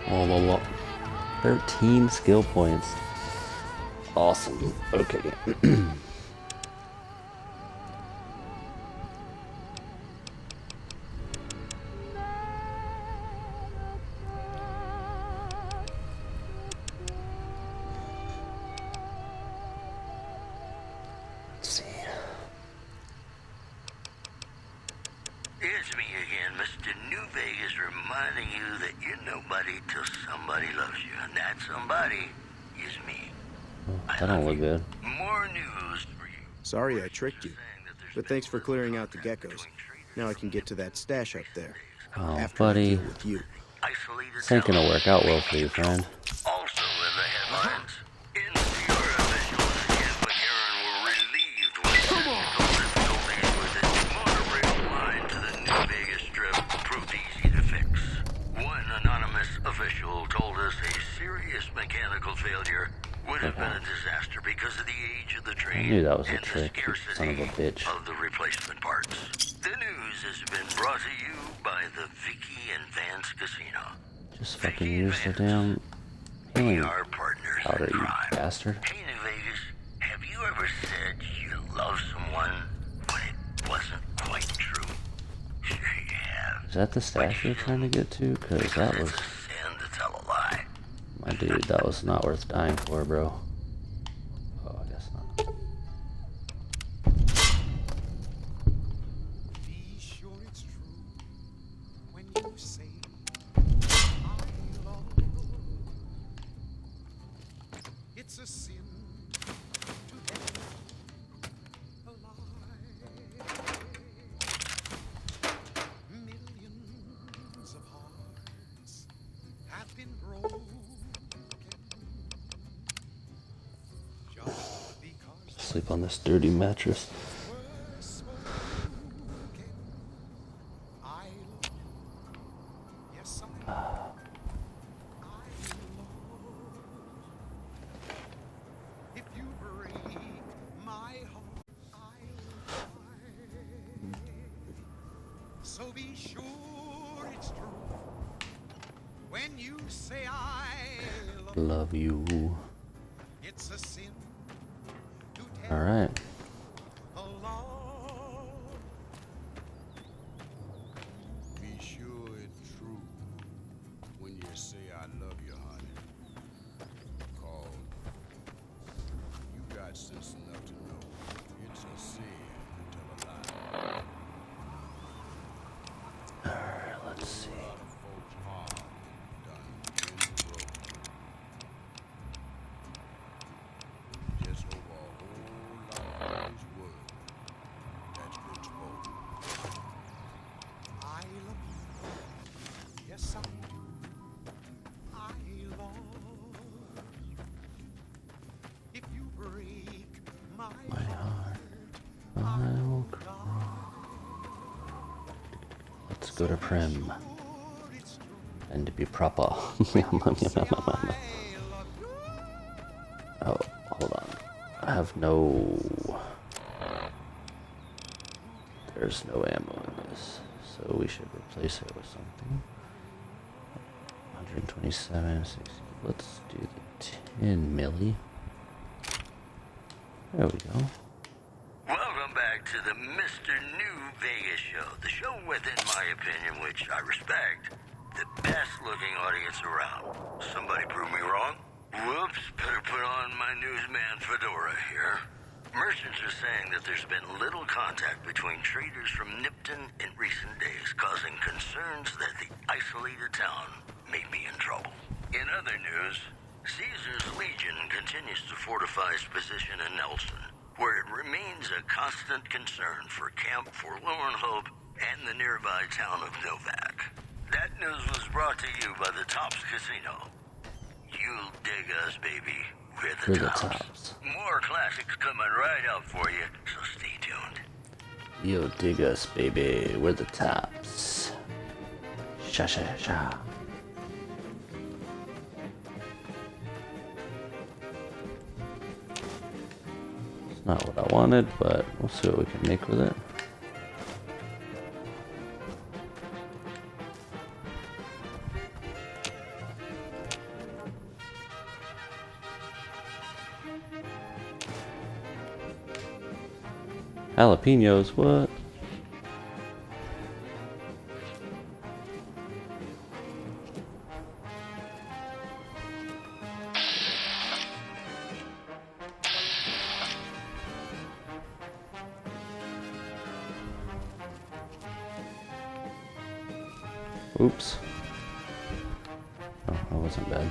All the 13 skill points. Awesome. Okay. Let's see. It's me again, Mr. New Vegas, reminding you that you're nobody till somebody loves you, and that somebody is me. That don't look good. More news for you. Sorry I tricked you, but thanks for clearing out the geckos. Now I can get to that stash up there. Oh, after I buddy. deal with you. This ain't gonna work out well for you, friend. Also in the headlines, NCR officials in McCarran were relieved when technical difficulties with its monorail line to the New Vegas Strip proved easy to fix. One anonymous official told us a serious mechanical failure would have been a disaster because of the age of the train I knew that was a and trick, the you son of a scarcity bitch. of the replacement parts. The news has been brought to you by the Vicky and Vance Casino. Just fucking use the damn healing Our partners powder, in you crime. bastard. Hey, New Vegas, have you ever said you love someone when it wasn't quite true? Sure you have. Is that the stash you're trying to get to? Cause that was... Sin to tell a lie. My dude, that was not worth dying for, bro. Oh, I guess not. Be sure it's true when you say I love. It's a sin to tell a lie. Millions of hearts have been broken just because Sleep on this dirty mattress. were spoken. I love you. Yes, I love. If you break my heart, I'll cry. So be sure it's true when you say I love. Love you. It's a sin to tell Alright. a lie. Be sure it's true when you say I love you, honey. 'Cause you got sense enough to know it's a sin to tell a lie. Alright, let's see. A lot of folks hard done been broke. Just hope a whole lot of those words that's been spoken. I love you. Yes, I do. I love you. If you break my heart, I will cry. Let's go to Prim. And to be proper. Oh, hold on. I have no... There's no ammo in this. So we should replace it with something. 127, 60. Let's do the 10 milli. There we go. to the Mr. New Vegas show. The show with, in my opinion, which I respect, the best-looking audience around. Somebody prove me wrong? Whoops, better put on my newsman fedora here. Merchants are saying that there's been little contact between traders from Nipton in recent days, causing concerns that the isolated town may be in trouble. In other news, Caesar's Legion continues to fortify its position in Nelson, where it remains a constant concern for Camp Forlorn Hope and the nearby town of Novak. That news was brought to you by the Tops Casino. You'll dig us, baby. We're the tops. More classics coming right up for you, so stay tuned. Yo, dig us, baby. We're the tops. Sha sha sha. It's not what I wanted, but we'll see what we can make with it. Jalapenos, what? Oops. Oh, that wasn't bad.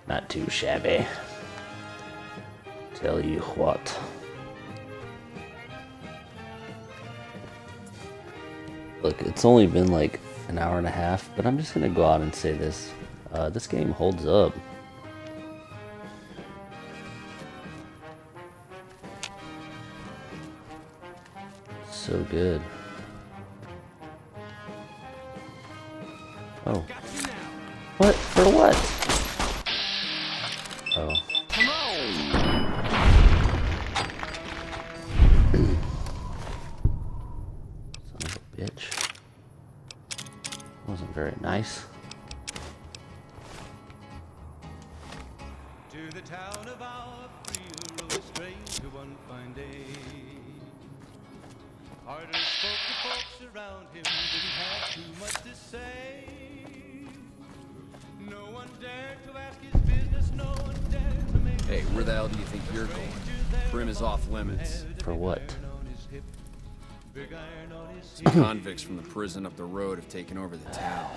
Not too shabby. Tell you what. Look, it's only been like an hour and a half, but I'm just gonna go out and say this. This game holds up. So good. Oh. What? For what? Oh. Come on! Son of a bitch. Wasn't very nice. To the town of our free rose strange to one fine day. Carter spoke to folks around him, didn't have too much to say. No one dared to ask his business, no one dared to make. Hey, where the hell do you think you're going? Brim is off limits. For what? Some convicts from the prison up the road have taken over the town.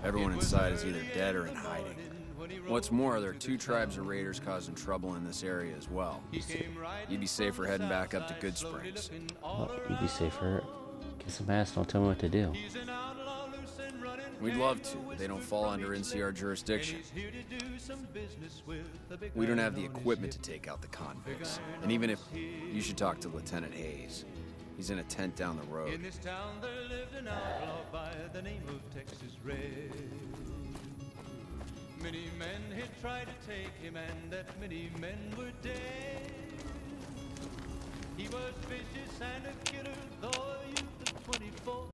Everyone inside is either dead or in hiding. What's more, there are 2 tribes of raiders causing trouble in this area as well. You'd be safer heading back up to Good Springs. Well, you'd be safer. Kiss some ass, don't tell me what to do. We'd love to, but they don't fall under NCR jurisdiction. We don't have the equipment to take out the convicts. And even if, you should talk to Lieutenant Hayes. He's in a tent down the road. In this town there lived an outlaw by the name of Texas Red. Many men had tried to take him, and that many men were dead. He was vicious and a killer, though a youth of 24.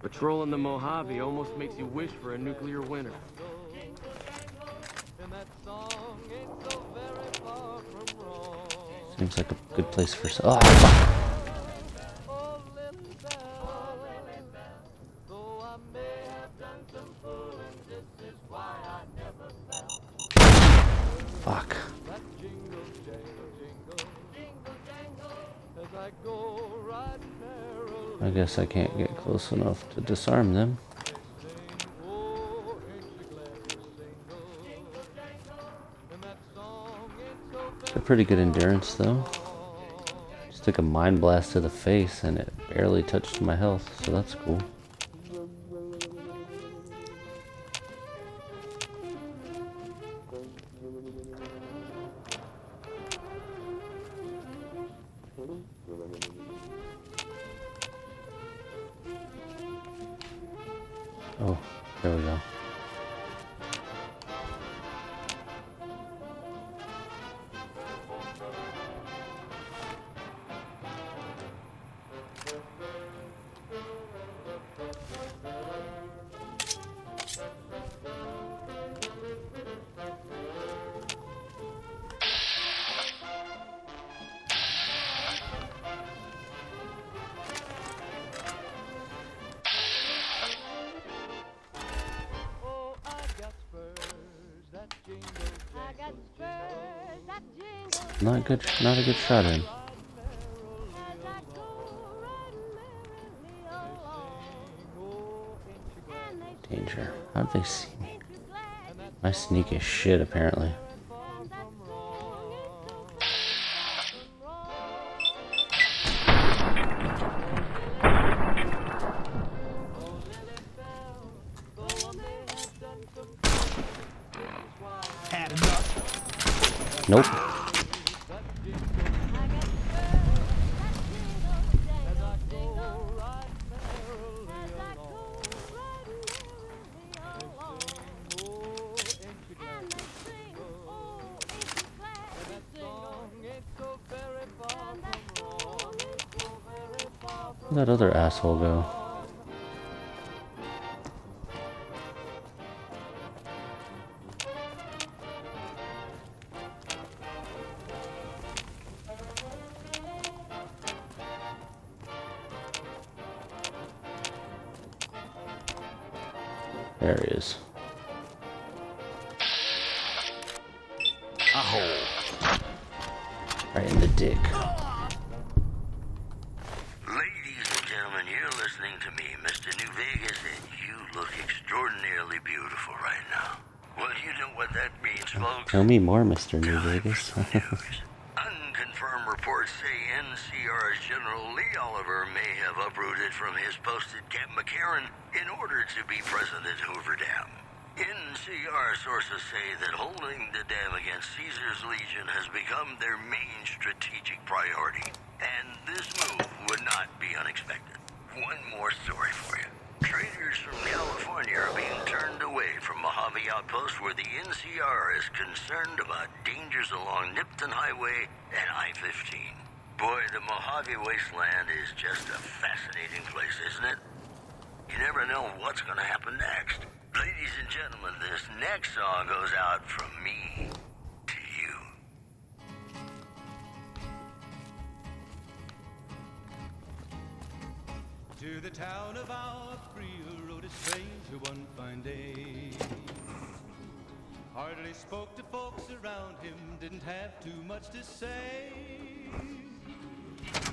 Patrolling the Mojave almost makes you wish for a nuclear winter. Seems like a good place for. Oh, fuck. Fuck. I guess I can't get close enough to disarm them. They're pretty good endurance though. Just took a mind blast to the face and it barely touched my health, so that's cool. Oh, there we go. Not a good shot in. Danger. How'd they see me? My sneak is shit, apparently. Nope. Where'd that other asshole go? There he is. Aho. Right in the dick. Ladies and gentlemen, you're listening to me, Mr. New Vegas, and you look extraordinarily beautiful right now. Well, you know what that means, folks? Tell me more, Mr. New Vegas. Unconfirmed reports say NCR's General Lee Oliver may have uprooted from his post at Camp McCarran in order to be present at Hoover Dam. NCR sources say that holding the dam against Caesar's Legion has become their main strategic priority, and this move would not be unexpected. One more story for you. Traders from California are being turned away from Mojave Outpost where the NCR is concerned about dangers along Nipton Highway and I-15. Boy, the Mojave wasteland is just a fascinating place, isn't it? You never know what's going to happen next. Ladies and gentlemen, this next song goes out from me to you. To the town of Apria rode a stranger one fine day. Hardly spoke to folks around him, didn't have too much to say.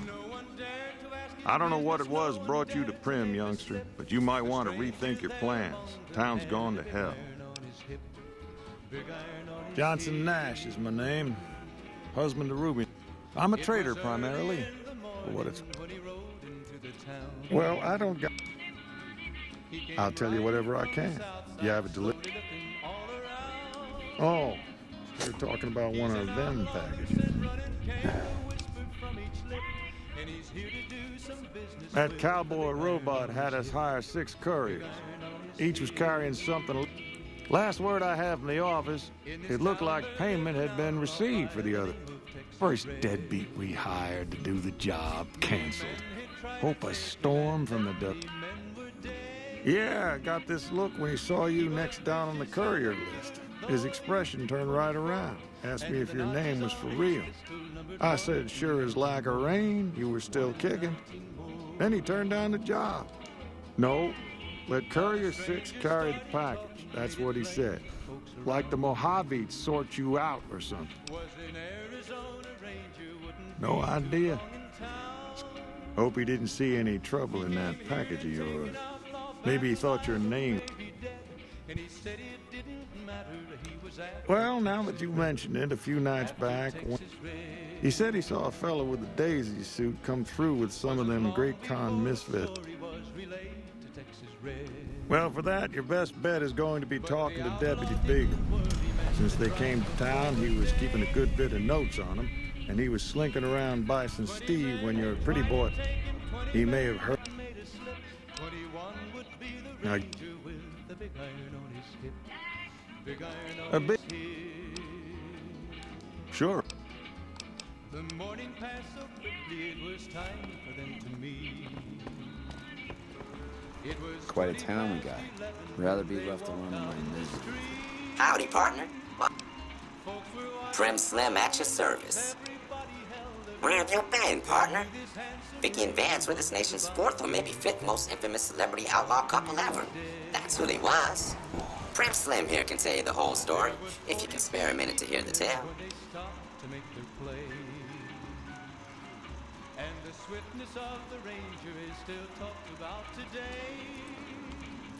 No one dared to ask him. I don't know what it was brought you to Prim, youngster, but you might want to rethink your plans. Town's gone to hell. Johnson Nash is my name. Husband to Ruby. I'm a trader primarily. For what it's... Well, I don't got... I'll tell you whatever I can. You have a delivery? Oh, you're talking about one of them packages. That cowboy robot had us hire 6 couriers. Each was carrying something Last word I have from the office, it looked like payment had been received for the other. First deadbeat we hired to do the job canceled. Hope a storm from the duck. Yeah, got this look when he saw you next down on the courier list. His expression turned right around. Asked me if your name was for real. I said, sure as like a rain, you were still kicking. Then he turned down the job. No, let Courier 6 carry the package. That's what he said. Like the Mojave sort you out or something. No idea. Hope he didn't see any trouble in that package of yours. Maybe he thought your name... Well, now that you mention it, a few nights back, he said he saw a fellow with a daisy suit come through with some of them Great Con misfits. Well, for that, your best bet is going to be talking to Deputy Begum. Since they came to town, he was keeping a good bit of notes on him, and he was slinking around Bison Steve when your pretty boy... He may have heard... Now, a bit... Sure. The morning passed so quickly, it was time for them to meet. It was Quite a town we got. Rather be left alone in my misery. Howdy, partner. Prim Slim at your service. Where have you been, partner? Vicky and Vance were this nation's fourth or maybe fifth most infamous celebrity outlaw couple ever. That's who they was. Prim Slim here can tell you the whole story, if you can spare a minute to hear the tale. And the swiftness of the Ranger is still talked about today.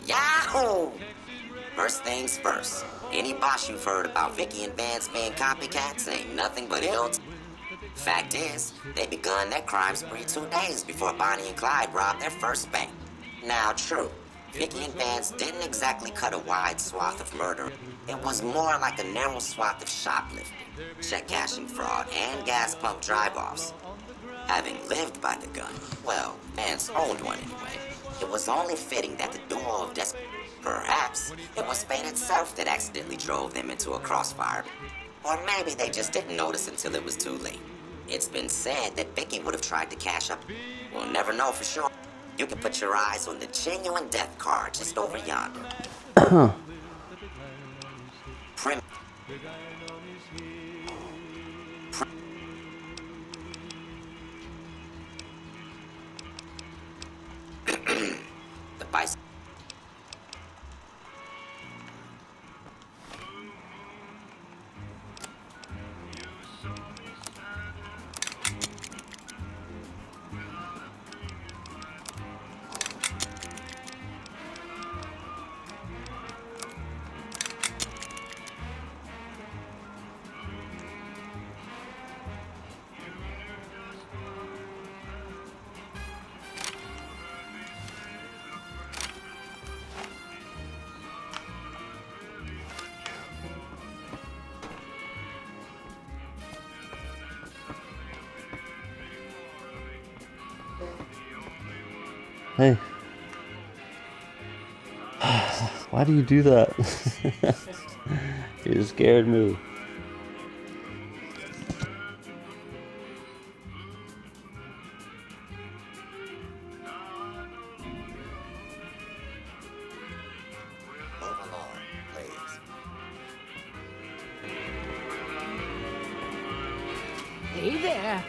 Yahoo! First things first, any boss you've heard about Vicky and Vance being copycats ain't nothing but ill. Fact is, they begun their crime spree 2 days before Bonnie and Clyde robbed their first bank. Now, true, Vicky and Vance didn't exactly cut a wide swath of murder. It was more like a narrow swath of shoplifting, check cashing fraud, and gas pump drive-offs. Having lived by the gun, well, Vance owned one anyway. It was only fitting that the duo of perhaps it was fate itself that accidentally drove them into a crossfire. Or maybe they just didn't notice until it was too late. It's been said that Vicky would have tried to cash up. We'll never know for sure. You can put your eyes on the genuine death card just over yonder. Prim. The bicycle. Hey. Why do you do that? You scared me. Hey there.